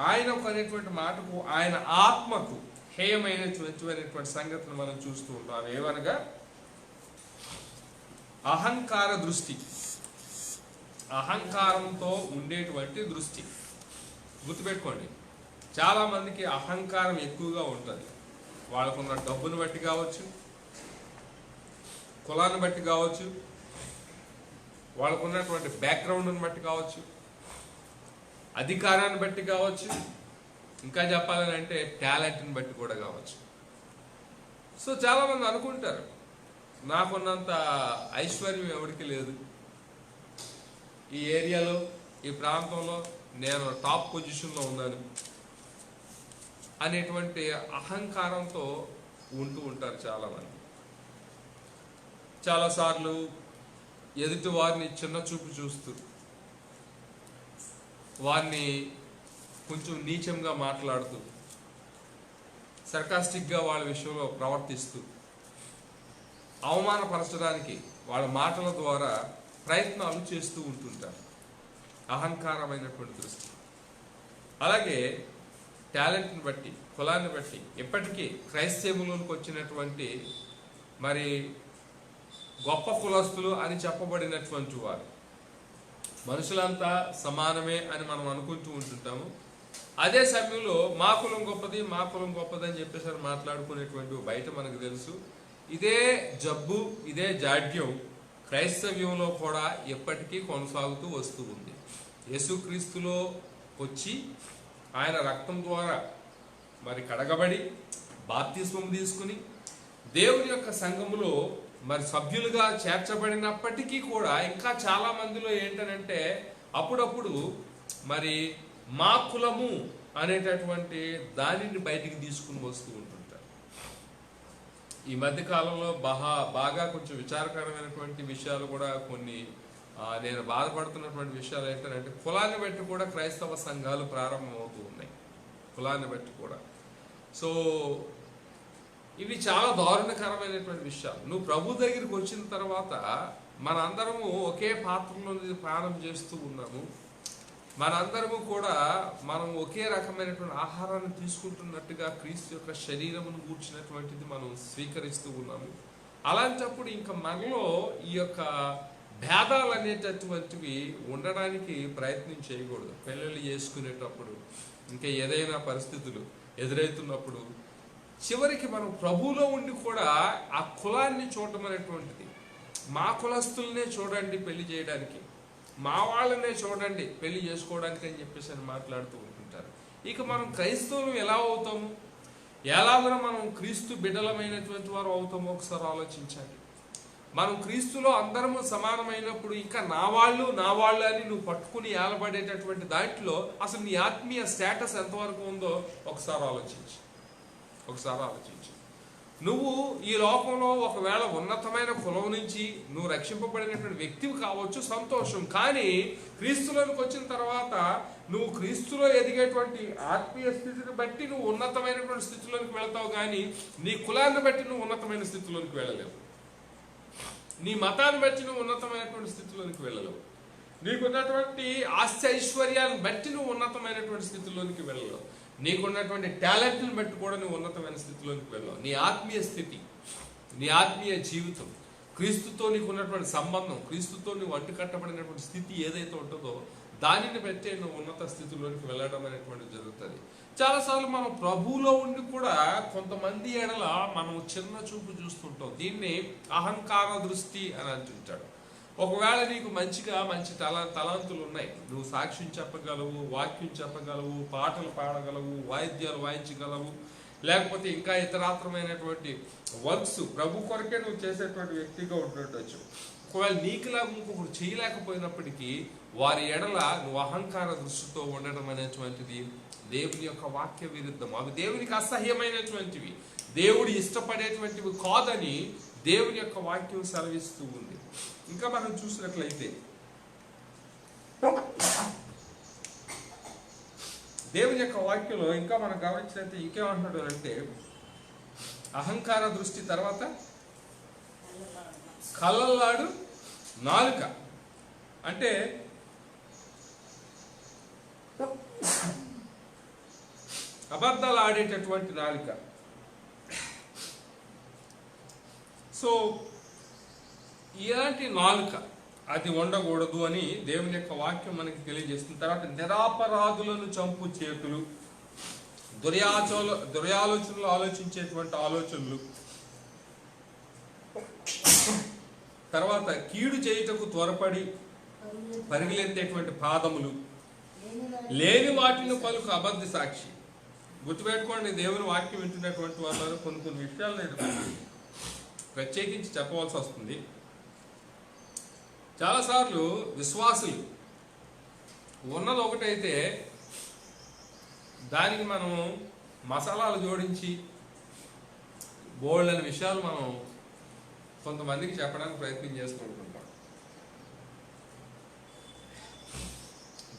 ఆయనకు అనేటువంటి మాటకు ఆయన ఆత్మకు హేయమైనటువంటి సంగతిని మనం చూస్తూ ఉంటాం. ఏమనగా అహంకార దృష్టి, అహంకారంతో ఉండేటువంటి దృష్టి. గుర్తుపెట్టుకోండి, చాలా మందికి అహంకారం ఎక్కువగా ఉంటుంది. వాళ్ళకున్న డబ్బును బట్టి కావచ్చు, కులాన్ని బట్టి కావచ్చు, వాళ్ళకున్నటువంటి బ్యాక్గ్రౌండ్ని బట్టి కావచ్చు, అధికారాన్ని బట్టి కావచ్చు, ఇంకా చెప్పాలని అంటే టాలెంట్ని బట్టి కూడా కావచ్చు. సో చాలామంది అనుకుంటారు నాకున్నంత ఐశ్వర్యం ఎవరికి లేదు, ఈ ఏరియాలో ఈ ప్రాంతంలో నేను టాప్ పొజిషన్లో ఉన్నాను అనేటువంటి అహంకారంతో ఉంటూ ఉంటారు చాలామంది. చాలాసార్లు ఎదుటి వారిని చిన్న చూపు చూస్తూ, వారిని కొంచెం నీచంగా మాట్లాడుతూ, సర్కాస్టిక్గా వాళ్ళ విషయంలో ప్రవర్తిస్తూ, అవమానపరచడానికి వాళ్ళ మాటల ద్వారా ప్రయత్నాలు చేస్తూ ఉంటుంటారు. అహంకారమైనటువంటి దృష్టి. అలాగే టాలెంట్ని బట్టి, కులాన్ని బట్టి ఇప్పటికీ క్రైస్తవంలోనికి వచ్చినటువంటి మరి గొప్ప కులస్తులు అని చెప్పబడినటువంటి వారు మనుషులంతా సమానమే అని మనం అనుకుంటూ ఉంటుంటాము. అదే సమయంలో మా కులం గొప్పది, మా కులం గొప్పది అని చెప్పేసి మాట్లాడుకునేటువంటి బయట మనకు తెలుసు. ఇదే జబ్బు, ఇదే జాడ్యం క్రైస్తవ్యంలో కూడా ఎప్పటికీ కొనసాగుతూ వస్తూ ఉంది. యేసుక్రీస్తులో వచ్చి ఆయన రక్తం ద్వారా మరి కడగబడి బాప్తిస్మం తీసుకుని దేవుని యొక్క సంఘములో మరి సభ్యులుగా చేర్చబడినప్పటికీ కూడా ఇంకా చాలా మందిలో ఏంటనంటే అప్పుడప్పుడు మరి మా కులము అనేటటువంటి దానిని బయటికి తీసుకుని వస్తూ ఉంటుంటారు. ఈ మధ్య కాలంలో బాగా కొంచెం విచారకరమైనటువంటి విషయాలు కూడా కొన్ని నేను బాధపడుతున్నటువంటి విషయాలు ఏంటంటే కులాన్ని బట్టి కూడా క్రైస్తవ సంఘాలు ప్రారంభమవుతూ ఉన్నాయి. కులాన్ని బట్టి కూడా. సో ఇవి చాలా దారుణకరమైనటువంటి విషయాలు. నువ్వు ప్రభు దగ్గరికి వచ్చిన తర్వాత మనందరము ఒకే పాత్రలో ప్రాణం చేస్తూ ఉన్నాము. మనందరము కూడా మనం ఒకే రకమైనటువంటి ఆహారాన్ని తీసుకుంటున్నట్టుగా క్రీస్తు యొక్క శరీరమును కూర్చున్నటువంటిది మనం స్వీకరిస్తూ ఉన్నాము. అలాంటప్పుడు ఇంకా మనలో ఈ యొక్క భేదాలు అనేటటువంటివి ఉండడానికి ప్రయత్నం చేయకూడదు. పెళ్ళిళ్ళు చేసుకునేటప్పుడు, ఇంకా ఏదైనా పరిస్థితులు ఎదురవుతున్నప్పుడు చివరికి మనం ప్రభువులో ఉండి కూడా ఆ కులాన్ని చూడటం అనేటువంటిది, మా కులస్తులనే చూడండి పెళ్లి చేయడానికి, మా వాళ్ళనే చూడండి పెళ్లి చేసుకోవడానికి అని చెప్పేసి అని మాట్లాడుతూ ఉంటుంటారు. ఇక మనం క్రైస్తవులు ఎలా అవుతాము, ఎలాగో మనం క్రీస్తు బిడ్డలమైనటువంటి వారు అవుతామో ఒకసారి ఆలోచించాలి. మనం క్రీస్తులో అందరము సమానమైనప్పుడు ఇంకా నా వాళ్ళు అని నువ్వు పట్టుకుని ఏలబడేటటువంటి దాంట్లో అసలు నీ ఆత్మీయ స్టేటస్ ఎంతవరకు ఉందో ఒకసారి ఆలోచించు. నువ్వు ఈ లోకంలో ఒకవేళ ఉన్నతమైన కులం నుంచి నువ్వు రక్షింపబడినటువంటి వ్యక్తివి కావచ్చు, సంతోషం. కానీ క్రీస్తులోనికి వచ్చిన తర్వాత నువ్వు క్రీస్తులో ఎదిగేటువంటి ఆత్మీయ స్థితిని బట్టి నువ్వు ఉన్నతమైనటువంటి స్థితిలోనికి వెళ్తావు, కానీ నీ కులాన్ని బట్టి నువ్వు ఉన్నతమైన స్థితిలోనికి వెళ్ళలేవు. నీ మతాన్ని బట్టి నువ్వు ఉన్నతమైనటువంటి స్థితిలోనికి వెళ్ళలేవు. నీకున్నటువంటి ఆస్తి ఐశ్వర్యాన్ని బట్టి నువ్వు ఉన్నతమైనటువంటి స్థితిలోనికి వెళ్ళలేవు. నీకున్నటువంటి టాలెంట్ని బట్టి కూడా నువ్వు ఉన్నతమైన స్థితిలోనికి వెళ్ళావు. నీ ఆత్మీయ స్థితి, నీ ఆత్మీయ జీవితం, క్రీస్తుతో నీకున్నటువంటి సంబంధం, క్రీస్తుతో నువ్వు అంటుకట్టబడినటువంటి స్థితి ఏదైతే ఉంటుందో దానిని బట్టే నువ్వు ఉన్నత స్థితిలోనికి వెళ్ళడం అనేటువంటిది జరుగుతుంది. చాలాసార్లు మనం ప్రభువులో ఉండి కూడా కొంతమంది ఎడల మనం చిన్న చూపు చూస్తుంటాం. దీన్ని అహంకార దృష్టి అని అంటుంటాడు. ఒకవేళ నీకు మంచి తలాంతులు ఉన్నాయి, నువ్వు సాక్ష్యం చెప్పగలవు, వాక్యం చెప్పగలవు, పాటలు పాడగలవు, వాయిద్యాలు వాయించగలవు, లేకపోతే ఇంకా ఇతరాత్రమైనటువంటి వర్క్స్ ప్రభు కొరకే నువ్వు చేసేటువంటి వ్యక్తిగా ఉంటుండొచ్చు. ఒకవేళ నీకులాగా ఇంకొకరు చేయలేకపోయినప్పటికీ వారి ఎడల నువ్వు అహంకార దృష్టితో ఉండడం అనేటువంటిది దేవుని యొక్క వాక్య విరుద్ధం. అవి దేవునికి అసహ్యమైనటువంటివి, దేవుడు ఇష్టపడేటువంటివి కాదని దేవుని యొక్క వాక్యం సెలవిస్తూ ఉంది. ఇంకా మనం చూసినట్లయితే దేవుని యొక్క వాక్యంలో ఇంకా మనం గమనించినట్లయితే ఇంకేమంటున్నాడు అంటే అహంకార దృష్టి తర్వాత కళ్ళల్లాడు నాలుక, అంటే అబద్ధాలు ఆడేటటువంటి నాలుక. సో ఇలాంటి నాలుక అది ఉండకూడదు అని దేవుని యొక్క వాక్యం మనకి తెలియజేస్తుంది. తర్వాత నిరాపరాధులను చంపు చేతులు, దుర్యాలోచనలు ఆలోచించేటువంటి ఆలోచనలు, తర్వాత కీడు చేయుటకు త్వరపడి పరిగెత్తేటువంటి పాదములు, లేని వాటిని పలుకు అబద్ధ సాక్షి. గుర్తుపెట్టుకోండి, దేవుని వాక్యం వింటున్నటువంటి వాళ్ళు కొన్ని విషయాలు నేను ప్రత్యేకించి చెప్పవలసి వస్తుంది. చాలాసార్లు విశ్వాసులు ఉన్నది ఒకటైతే దానికి మనం మసాలాలు జోడించి బోల్డ్ అనే విషయాలు మనం కొంతమందికి చెప్పడానికి ప్రయత్నం చేస్తూ ఉంటుంటాం.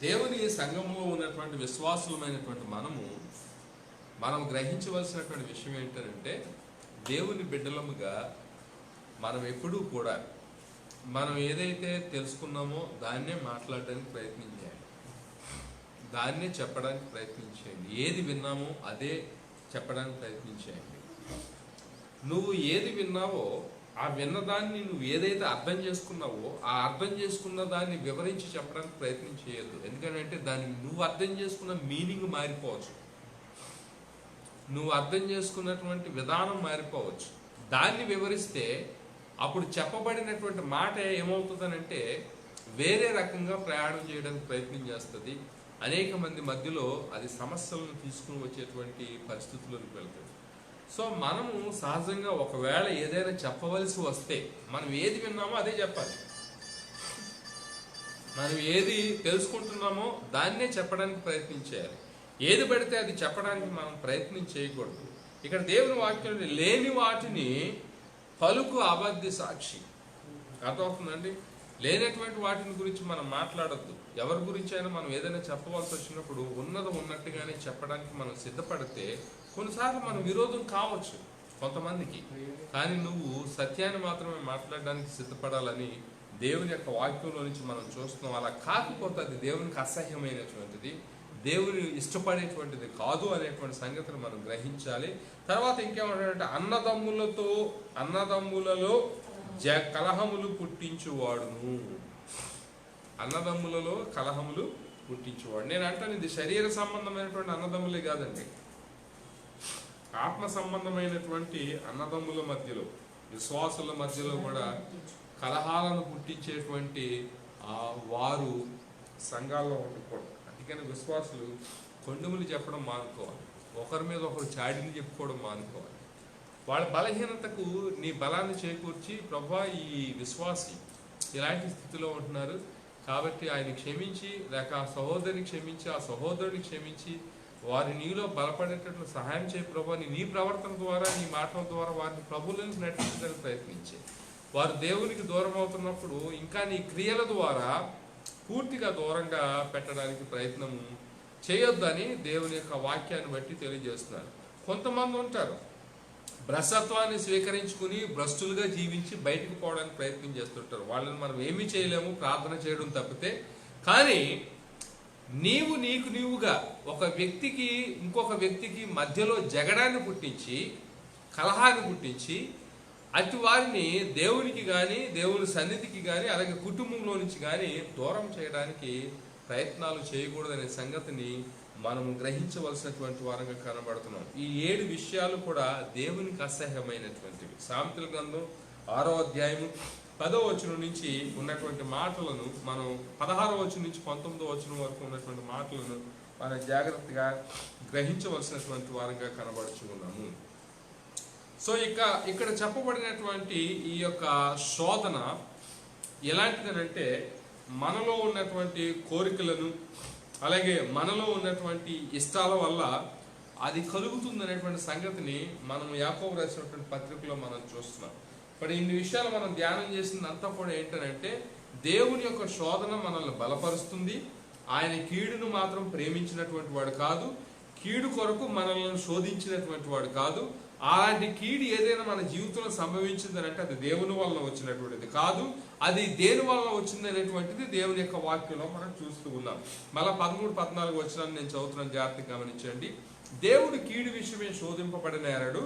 దేవుని సంఘంలో ఉన్నటువంటి విశ్వాసులమైనటువంటి మనం గ్రహించవలసినటువంటి విషయం ఏంటంటే, దేవుని బిడ్డలముగా మనం ఎప్పుడూ కూడా మనం ఏదైతే తెలుసుకున్నామో దాన్నే మాట్లాడడానికి ప్రయత్నం చేయాలి, దాన్నే చెప్పడానికి ప్రయత్నం చేయండి. ఏది విన్నామో అదే చెప్పడానికి ప్రయత్నం చేయండి. నువ్వు ఏది విన్నావో ఆ విన్నదాన్ని నువ్వు ఏదైతే అర్థం చేసుకున్నావో ఆ అర్థం చేసుకున్న దాన్ని వివరించి చెప్పడానికి ప్రయత్నం చేయొద్దు. ఎందుకంటే దాన్ని నువ్వు అర్థం చేసుకున్న మీనింగ్ మారిపోవచ్చు, నువ్వు అర్థం చేసుకున్నటువంటి విధానం మారిపోవచ్చు. దాన్ని వివరిస్తే అప్పుడు చెప్పబడినటువంటి మాట ఏమవుతుందనంటే వేరే రకంగా ప్రయాణం చేయడానికి ప్రయత్నం చేస్తుంది. అనేక మంది మధ్యలో అది సమస్యలను తీసుకుని వచ్చేటువంటి పరిస్థితుల్లోకి వెళ్తుంది. సో మనము సహజంగా ఒకవేళ ఏదైనా చెప్పవలసి వస్తే మనం ఏది విన్నామో అదే చెప్పాలి. మనం ఏది తెలుసుకుంటున్నామో దాన్నే చెప్పడానికి ప్రయత్నం చేయాలి. ఏది పడితే అది చెప్పడానికి మనం ప్రయత్నం చేయకూడదు. ఇక్కడ దేవుని వాక్యం లేని వాటిని పలుకు అబద్ధ సాక్షి. అర్థమవుతుందండి? లేనటువంటి వాటిని గురించి మనం మాట్లాడద్దు. ఎవరి గురించి అయినా మనం ఏదైనా చెప్పవలసి వచ్చినప్పుడు ఉన్నది ఉన్నట్టుగానే చెప్పడానికి మనం సిద్ధపడితే కొన్నిసార్లు మనం విరోధం కావచ్చు కొంతమందికి, కానీ నువ్వు సత్యాన్ని మాత్రమే మాట్లాడడానికి సిద్ధపడాలని దేవుని యొక్క వాక్యంలో నుంచి మనం చూస్తున్నాం. అలా కాకపోతే అది దేవునికి అసహ్యమైనటువంటిది, దేవుని ఇష్టపడేటువంటిది కాదు అనేటువంటి సంగతిని మనం గ్రహించాలి. తర్వాత ఇంకేమంటాడంటే అన్నదమ్ములలో కలహములు పుట్టించువాడును. అన్నదమ్ములలో కలహములు పుట్టించువాడు. నేను అంటాను ఇది శరీర సంబంధమైనటువంటి అన్నదమ్ములే కాదండి, ఆత్మ సంబంధమైనటువంటి అన్నదమ్ముల మధ్యలో విశ్వాసుల మధ్యలో కూడా కలహాలను పుట్టించేటువంటి వారు సంఘాల్లో ఉండకూడదు. అందుకని విశ్వాసులు కొండములు చెప్పడం మానుకోవాలి, ఒకరి మీద ఒకరు చాడీలు చెప్పుకోవడం మానుకోవాలి. వాళ్ళ బలహీనతకు నీ బలాన్ని చేకూర్చి ప్రభువా ఈ విశ్వాసి ఇలాంటి స్థితిలో ఉంటున్నారు కాబట్టి ఆయన క్షమించి, లేక ఆ సహోదరిని క్షమించి ఆ సహోదరుని క్షమించి వారి నీలో బలపడేటట్లు సహాయం చేయ ప్రభువా. నీ ప్రవర్తన ద్వారా నీ మాటల ద్వారా వారిని ప్రభువులను నడిపించడానికి ప్రయత్నించే. వారు దేవునికి దూరం అవుతున్నప్పుడు ఇంకా నీ క్రియల ద్వారా పూర్తిగా దూరంగా పెట్టడానికి ప్రయత్నం చేయొద్దని దేవుని యొక్క వాక్యాన్ని బట్టి తెలియజేస్తున్నారు. కొంతమంది ఉంటారు భ్రష్టత్వాన్ని స్వీకరించుకుని భ్రష్టులుగా జీవించి బయటకు పోవడానికి ప్రయత్నం చేస్తుంటారు. వాళ్ళని మనం ఏమీ చేయలేము, ప్రార్థన చేయడం తప్పితే. కానీ నీవుగా ఒక వ్యక్తికి ఇంకొక వ్యక్తికి మధ్యలో జగడాన్ని పుట్టించి కలహాన్ని పుట్టించి అటు వారిని దేవునికి కానీ దేవుని సన్నిధికి కానీ అలాగే కుటుంబంలో నుంచి కానీ దూరం చేయడానికి ప్రయత్నాలు చేయకూడదనే సంగతిని మనం గ్రహించవలసినటువంటి వారంగా కనబడుతున్నాం. ఈ 7 విషయాలు కూడా దేవునికి అసహ్యమైనటువంటివి. సామెతల గ్రంథం 6వ అధ్యాయము 10వ వచనం నుంచి ఉన్నటువంటి మాటలను మనం 16వ వచనం నుంచి 19వ వచనం వరకు ఉన్నటువంటి మాటలను మనం జాగ్రత్తగా గ్రహించవలసినటువంటి వారంగా కనబడుచు ఉన్నాము. సో ఇక్కడ చెప్పబడినటువంటి ఈ యొక్క శోధన ఎలాంటిదనంటే మనలో ఉన్నటువంటి కోరికలను అలాగే మనలో ఉన్నటువంటి ఇష్టాల వల్ల అది కలుగుతుందనేటువంటి సంగతిని మనం యాకోబు రాసినటువంటి పత్రికలో మనం చూస్తున్నాం. ఇప్పుడు ఇన్ని విషయాలు మనం ధ్యానం చేసిందంతా కూడా ఏంటంటే దేవుని యొక్క శోధన మనల్ని బలపరుస్తుంది. ఆయన కీడును మాత్రం ప్రేమించినటువంటి వాడు కాదు, కీడు కొరకు మనల్ని శోధించినటువంటి వాడు కాదు. అలాంటి కీడు ఏదైనా మన జీవితంలో సంభవించిందని అంటే అది దేవుని వలన వచ్చినటువంటిది కాదు, అది దేని వలన వచ్చింది అనేటువంటిది దేవుని యొక్క వాక్యంలో మనం చూస్తూ ఉన్నాం. మళ్ళా 13-14 వచనాన్ని నేను చదువుతున్నాను, జాగ్రత్తగా గమనించండి. దేవుడు కీడు విషయమే శోధింపబడినాడు,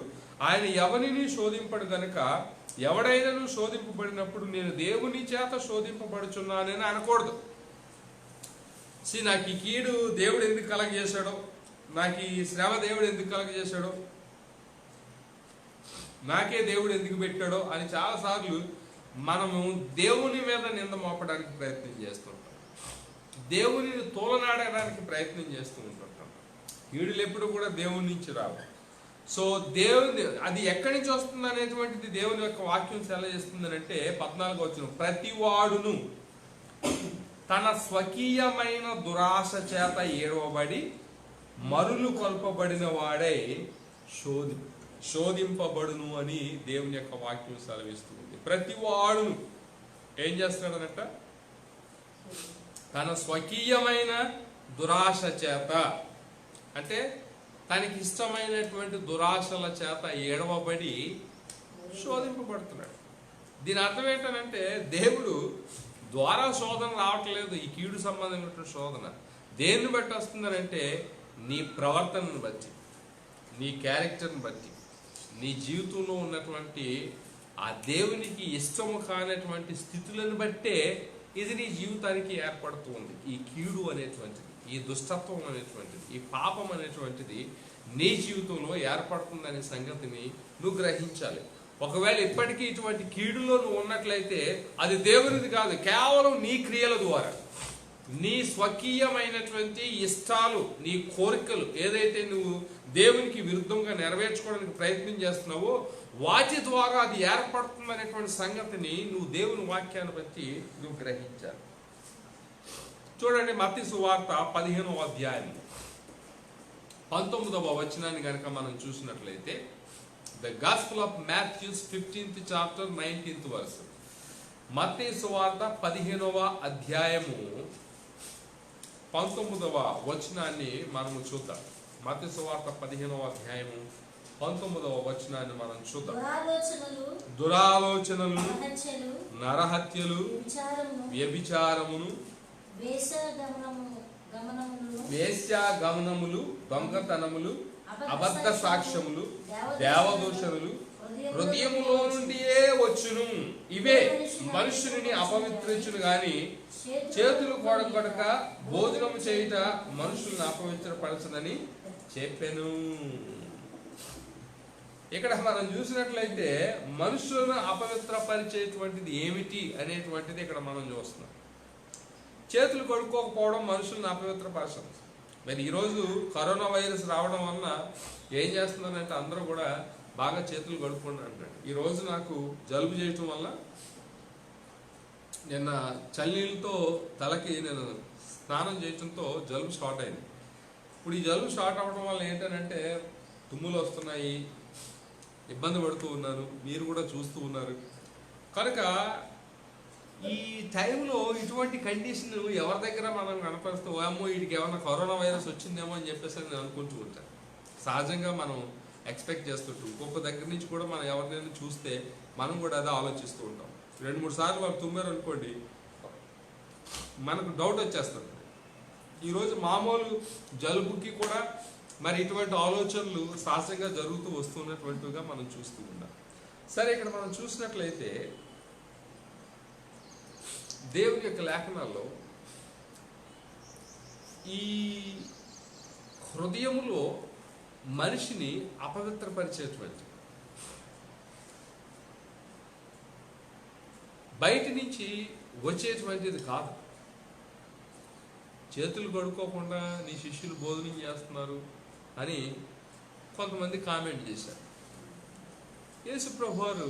ఆయన ఎవరిని శోధింపడు గనుక ఎవడైనాను శోధింపబడినప్పుడు నేను దేవుని చేత శోధింపబడుచున్నానని అనకూడదు. నాకు ఈ కీడు దేవుడు ఎందుకు కలగజేశాడో, నాకు ఈ శ్రమ దేవుడు ఎందుకు కలగజేశాడో, నాకే దేవుడు ఎందుకు పెట్టాడో అని చాలాసార్లు మనము దేవుని మీద నింద మోపడానికి ప్రయత్నం చేస్తుంటాం, దేవునిని తోలనాడడానికి ప్రయత్నం చేస్తూ ఉంటుంటాం. కీడులు ఎప్పుడు కూడా దేవుని నుంచి రావు. సో దేవుని అది ఎక్కడి నుంచి వస్తుంది అనేటువంటిది దేవుని యొక్క వాక్యం సెలవిస్తుంది అంటే 14వ వచనం, ప్రతివాడును తన స్వకీయమైన దురాశ చేత ఏడవబడి మరులు కొల్పబడిన వాడై శోధింపబడును అని దేవుని యొక్క వాక్యం సెలవిస్తుంది. ప్రతివాడును ఏం చేస్తున్నాడనట? తన స్వకీయమైన దురాశ చేత, అంటే తనకి ఇష్టమైనటువంటి దురాశల చేత ఏడవబడి శోధింపబడుతున్నాడు. దీని అర్థం ఏంటనంటే దేవుడు ద్వారా శోధన రావట్లేదు. ఈ కీడు సంబంధమైనటువంటి శోధన దేన్ని బట్టి వస్తుందనంటే నీ ప్రవర్తనను బట్టి, నీ క్యారెక్టర్ని బట్టి, నీ జీవితంలో ఉన్నటువంటి ఆ దేవునికి ఇష్టము కానటువంటి స్థితులను బట్టే ఇది నీ జీవితానికి ఏర్పడుతూ ఉంది. ఈ కీడు అనేటువంటిది, ఈ దుష్టత్వం అనేటువంటిది, ఈ పాపం అనేటువంటిది నీ జీవితంలో ఏర్పడుతుందనే సంగతిని నువ్వు గ్రహించాలి. ఒకవేళ ఇప్పటికీ ఇటువంటి కీడులో నువ్వు ఉన్నట్లయితే అది దేవునిది కాదు, కేవలం నీ క్రియల ద్వారా, నీ స్వకీయమైనటువంటి ఇష్టాలు, నీ కోరికలు ఏదైతే నువ్వు దేవునికి విరుద్ధంగా నెరవేర్చుకోవడానికి ప్రయత్నం చేస్తున్నావో వాటి ద్వారా అది ఏర్పడుతుందనేటువంటి సంగతిని నువ్వు దేవుని వాక్యాన్ని బట్టి నువ్వు గ్రహించాలి. చూడండి, మత్తయి సువార్త 15వ అధ్యాయం 19వ వచనాన్ని కనుక మనం చూసినట్లయితే, the gospel of Matthews 15th chapter 19th verse. మత్తయి సువార్త 15వ అధ్యాయము 19వ వచనాన్ని మనము చూద్దాం. మత్తయి సువార్త 15వ అధ్యాయము 19వ వచనాన్ని మనం చూద్దాం. దురాలోచనలు, నరహత్యలు, వ్యభిచారమును, వేశ్యాగమనములు, దొంగతనములు, అబద్ధ సాక్ష్యములు, దేవదూషణలు హృదయములో నుండియే వచ్చును. ఇవే మనుషుని అపవిత్రించును గాని చేతులు కొడక భోజనము చేయుట మనుషులను అపవిత్రపరచదని చెప్పెను. ఇక్కడ మనం చూసినట్లయితే మనుషులను అపవిత్రపరిచేటువంటిది ఏమిటి అనేటువంటిది ఇక్కడ మనం చూస్తున్నాం. చేతులు కడుక్కోకపోవడం మనుషులను అపవిత్రపరచడం. మరి ఈరోజు కరోనా వైరస్ రావడం వలన ఏం చేస్తున్నారంటే అందరూ కూడా బాగా చేతులు కడుక్కోండి అంటాడు. ఈరోజు నాకు జలుబు చేయటం వల్ల నిన్న చల్లనీళ్ళతో తలకి నేను స్నానం చేయటంతో జలుబు స్టార్ట్ అయింది. ఇప్పుడు ఈ జలుబు స్టార్ట్ అవ్వడం వల్ల ఏంటంటే తుమ్ములు వస్తున్నాయి, ఇబ్బంది పడుతూ ఉన్నాను, మీరు కూడా చూస్తూ ఉన్నారు. కనుక ఈ టైంలో ఇటువంటి కండిషన్ ఎవరి దగ్గర మనం కనపరుస్తూ ఏమో వీడికి ఏమన్నా కరోనా వైరస్ వచ్చిందేమో అని చెప్పేసి నేను అనుకుంటూ ఉంటాను. సహజంగా మనం ఎక్స్పెక్ట్ చేస్తుంటాం. ఇంకొక దగ్గర నుంచి కూడా మనం ఎవరినైనా చూస్తే మనం కూడా అదే ఆలోచిస్తూ ఉంటాం. 2-3 సార్లు వాళ్ళు తుమ్మారు అనుకోండి, మనకు డౌట్ వచ్చేస్తుంది. ఈరోజు మామూలు జలుబుకి కూడా మరి ఇటువంటి ఆలోచనలు సహజంగా జరుగుతూ వస్తున్నటువంటివిగా మనం చూస్తూ ఉన్నాం. సరే, ఇక్కడ మనం చూసినట్లయితే దేవుని యొక్క లేఖనాల్లో ఈ హృదయములో మనిషిని అపవిత్రపరిచేటువంటి, బయట నుంచి వచ్చేటువంటిది కాదు. చేతులు కడుక్కోకుండా నీ శిష్యులు భోజనం చేస్తున్నారు అని కొంతమంది కామెంట్ చేశారు. యేసు ప్రభువారు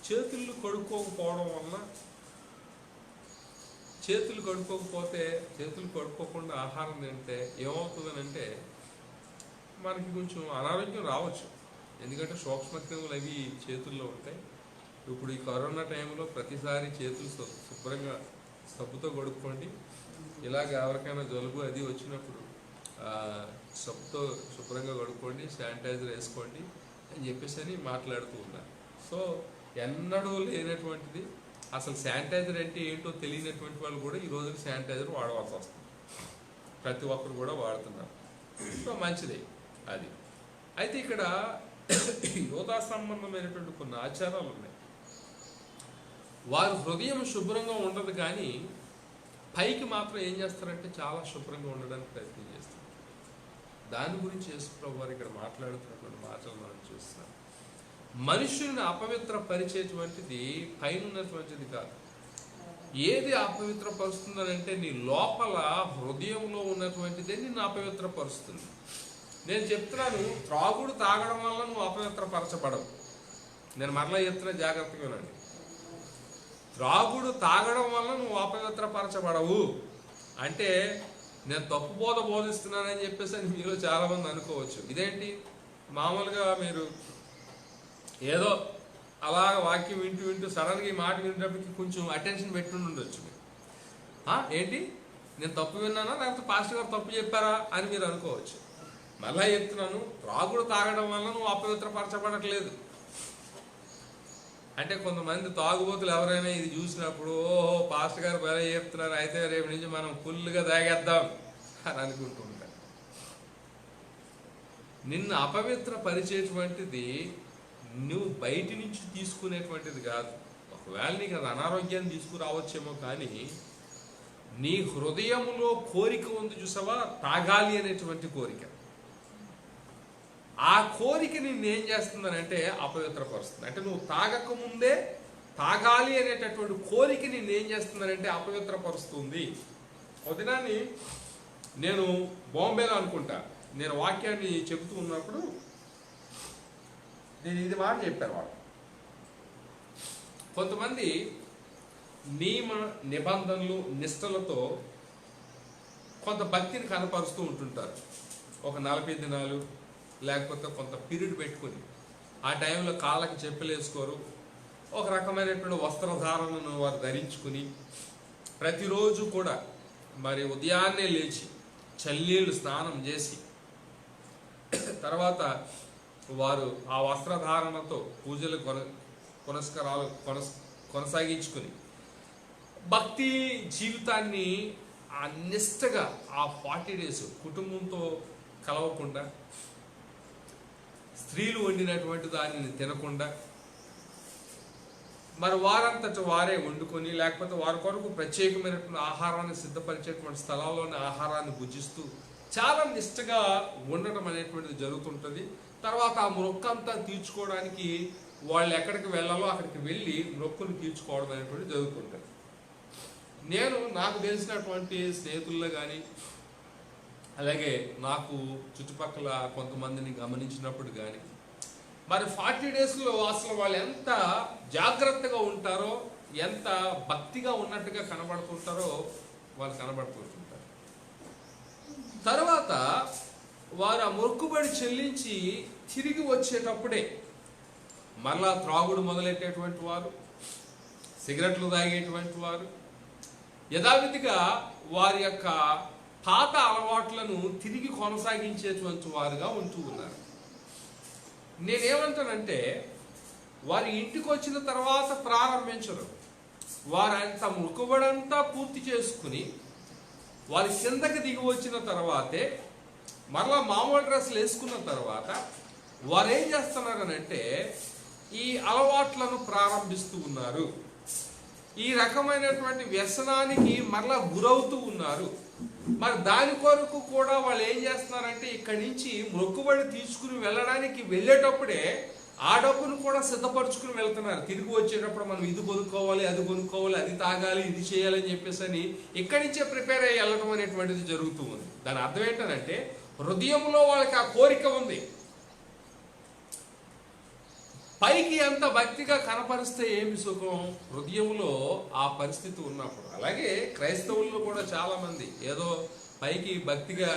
చేతులు కడుక్కోకపోవడం వలన, చేతులు కడుక్కోకుండా ఆహారం తింటే ఏమవుతుందనంటే మనకి కొంచెం అనారోగ్యం రావచ్చు. ఎందుకంటే సూక్ష్మక్రిములు అవి చేతుల్లో ఉంటాయి. ఇప్పుడు ఈ కరోనా టైంలో ప్రతిసారి చేతులు శుభ్రంగా సబ్బుతో కడుక్కోండి. ఇలాగ ఎవరికైనా జలుబు అది వచ్చినప్పుడు సబ్బుతో శుభ్రంగా కడుక్కోండి, శానిటైజర్ వేసుకోండి అని చెప్పేసి మాట్లాడుతూ ఉన్నారు. సో ఎన్నడూ లేనటువంటిది, అసలు శానిటైజర్ అంటే ఏంటో తెలియనటువంటి వాళ్ళు కూడా ఈ రోజుకి శానిటైజర్ వాడవలసి వస్తుంది. ప్రతి ఒక్కరు కూడా వాడుతున్నారు. సో మంచిదే అది. అయితే ఇక్కడ యోగా సంబంధమైనటువంటి కొన్ని ఆచారాలు ఉన్నాయి. వారు హృదయం శుభ్రంగా ఉండదు, కానీ పైకి మాత్రం ఏం చేస్తారంటే చాలా శుభ్రంగా ఉండడానికి ప్రయత్నం చేస్తారు. దాని గురించి యేసు ప్రభువు వారు ఇక్కడ మాట్లాడుతున్నటువంటి మాటలు మనం చూస్తున్నాం. మనుషుల్ని అపవిత్ర పరిచేటువంటిది పైన ఉన్నటువంటిది కాదు. ఏది అపవిత్రపరుస్తుందనంటే నీ లోపల హృదయంలో ఉన్నటువంటిదే నిన్ను అపవిత్రపరుస్తుంది. నేను చెప్తున్నాను, త్రాగుడు తాగడం వల్ల నువ్వు అపవిత్రపరచబడవు. నేను మరలా చెప్తున్నా, జాగ్రత్తగా వినండి. త్రాగుడు తాగడం వల్ల నువ్వు అపవిత్రపరచబడవు అంటే నేను తప్పు బోధిస్తున్నానని చెప్పేసి అని మీలో చాలా మంది అనుకోవచ్చు. ఇదేంటి, మామూలుగా మీరు ఏదో అలా వాక్యం వింటూ వింటూ సడన్గా ఈ మాట వినేటప్పటికి కొంచెం అటెన్షన్ పెట్టుకుని ఉండొచ్చు మీరు. ఏంటి, నేను తప్పు విన్నానా లేకపోతే పాస్టర్ గారు తప్పు చెప్పారా అని మీరు అనుకోవచ్చు. మళ్ళా చెప్తున్నాను, త్రాగుడు తాగడం వల్ల నువ్వు అపవిత్రపరచబడట్లేదు. అంటే కొంతమంది తాగుబోతులు ఎవరైనా ఇది చూసినప్పుడు ఓహో పాస్టర్ గారు భలే చెప్తున్నారు, అయితే రేపు నుంచి మనం ఫుల్గా తాగేద్దాం అని అనుకుంటూ ఉంటారు. నిన్ను అపవిత్రపరిచేటువంటిది నువ్వు బయటి నుంచి తీసుకునేటువంటిది కాదు. ఒకవేళ నీకు అది అనారోగ్యాన్ని తీసుకురావచ్చేమో, కానీ నీ హృదయంలో కోరిక ఉంది చూసావా, తాగాలి అనేటువంటి కోరిక. ఆ కోరిక నిన్నేం చేస్తుందనంటే అపవిత్రపరుస్తుంది. అంటే నువ్వు తాగక ముందే తాగాలి అనేటటువంటి కోరిక నిన్నేం చేస్తుందనంటే అపవిత్రపరుస్తుంది. ఒక దినాన్ని నేను బాంబేలో అనుకుంటా, నేను వాక్యాన్ని చెబుతూ ఉన్నప్పుడు నేను ఇది మాట చెప్పాను. వాళ్ళు కొంతమంది నియమ నిబంధనలు నిష్టలతో కొంత భక్తిని కనపరుస్తూ ఉంటుంటారు. ఒక 40 దినాలు లేకపోతే కొంత పీరియడ్ పెట్టుకుని ఆ టైంలో కాళ్ళకి చెప్పులు వేసుకోరు, ఒక రకమైనటువంటి వస్త్రధారణను వారు ధరించుకుని ప్రతిరోజు కూడా మరి ఉదయాన్నే లేచి చల్లనీళ్ళు స్నానం చేసి తర్వాత వారు ఆ వస్త్రధారణతో పూజలు పునస్కారాలు కొనసాగించుకుని భక్తి జీవితాన్ని ఆ నిష్టగా ఆ 40 డేస్ కుటుంబంతో కలవకుండా, స్త్రీలు వండినటువంటి దానిని తినకుండా, మరి వారంతట వారే వండుకొని లేకపోతే వారి కొరకు ప్రత్యేకమైనటువంటి ఆహారాన్ని సిద్ధపరిచేటువంటి స్థలాల్లోని ఆహారాన్ని భుజిస్తూ చాలా నిష్టగా ఉండటం అనేటువంటిది జరుగుతుంటుంది. తర్వాత ఆ మొక్కంతా తీర్చుకోవడానికి వాళ్ళు ఎక్కడికి వెళ్ళాలో అక్కడికి వెళ్ళి మొక్కును తీర్చుకోవడం అనేటువంటిది జరుగుతుంటుంది. నాకు తెలిసినటువంటి స్నేహితుల్లో కానీ అలాగే నాకు చుట్టుపక్కల కొంతమందిని గమనించినప్పుడు కానీ మరి 40 డేస్లో అసలు వాళ్ళు ఎంత జాగ్రత్తగా ఉంటారో, ఎంత భక్తిగా ఉన్నట్టుగా కనబడుతుంటారో వాళ్ళు కనబడుతుంటారు. తర్వాత వారు ఆ మొక్కుబడి చెల్లించి తిరిగి వచ్చేటప్పుడే మరలా త్రాగుడు మొదలెట్టేటువంటి వారు, సిగరెట్లు తాగేటువంటి వారు, యథావిధిగా వారి యొక్క పాత అలవాట్లను తిరిగి కొనసాగించేటువంటి వారుగా ఉంటూ ఉన్నారు. నేనేమంటానంటే వారి ఇంటికి వచ్చిన తర్వాత ప్రారంభించరు. వారు అంత మొక్కుబడంతా పూర్తి చేసుకుని వారి కిందకి దిగి వచ్చిన తర్వాతే మరలా మామూలు డ్రెస్సులు వేసుకున్న తర్వాత వారు ఏం చేస్తున్నారనంటే ఈ అలవాట్లను ప్రారంభిస్తూ ఉన్నారు. ఈ రకమైనటువంటి వ్యసనానికి మరలా గురవుతూ ఉన్నారు. మరి దాని కొరకు కూడా వాళ్ళు ఏం చేస్తున్నారంటే ఇక్కడి నుంచి మొక్కుబడి తీసుకుని వెళ్ళడానికి వెళ్ళేటప్పుడే ఆ డబ్బును కూడా సిద్ధపరచుకుని వెళ్తున్నారు. తిరిగి వచ్చేటప్పుడు మనం ఇది కొనుక్కోవాలి, అది కొనుక్కోవాలి, అది తాగాలి, ఇది చేయాలని చెప్పేసి అని ఇక్కడి నుంచే ప్రిపేర్ అయ్యి వెళ్ళడం అనేటువంటిది జరుగుతూ ఉంది. దాని అర్థం ఏంటంటే హృదయంలో వాళ్ళకి ఆ కోరిక ఉంది. పైకి అంత భక్తిగా కనపరిస్తే ఏమి సుఖం, హృదయంలో ఆ పరిస్థితి ఉన్నప్పుడు. అలాగే క్రైస్తవుల్లో కూడా చాలా మంది ఏదో పైకి భక్తిగా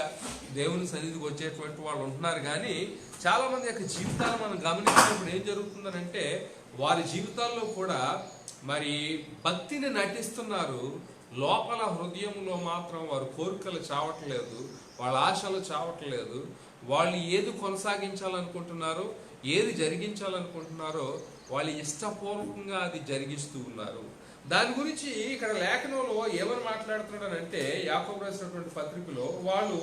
దేవుని సన్నిధికి వచ్చేటువంటి వాళ్ళు ఉంటున్నారు, కానీ చాలా మంది యొక్క జీవితాలు మనం గమనించినప్పుడు ఏం జరుగుతుందనంటే వారి జీవితాల్లో కూడా మరి భక్తిని నటిస్తున్నారు, లోపల హృదయంలో మాత్రం వారి కోరికలు చావట్లేదు, వాళ్ళ ఆశలు చావట్లేదు. వాళ్ళు ఏది కొనసాగించాలనుకుంటున్నారో, ఏది జరిగించాలనుకుంటున్నారో వాళ్ళు ఇష్టపూర్వకంగా అది జరిగిస్తూ ఉన్నారు. దాని గురించి ఇక్కడ లేఖనంలో ఏమని మాట్లాడుతున్నాడంటే యాకోబు రాసినటువంటి పత్రికలో వాళ్ళు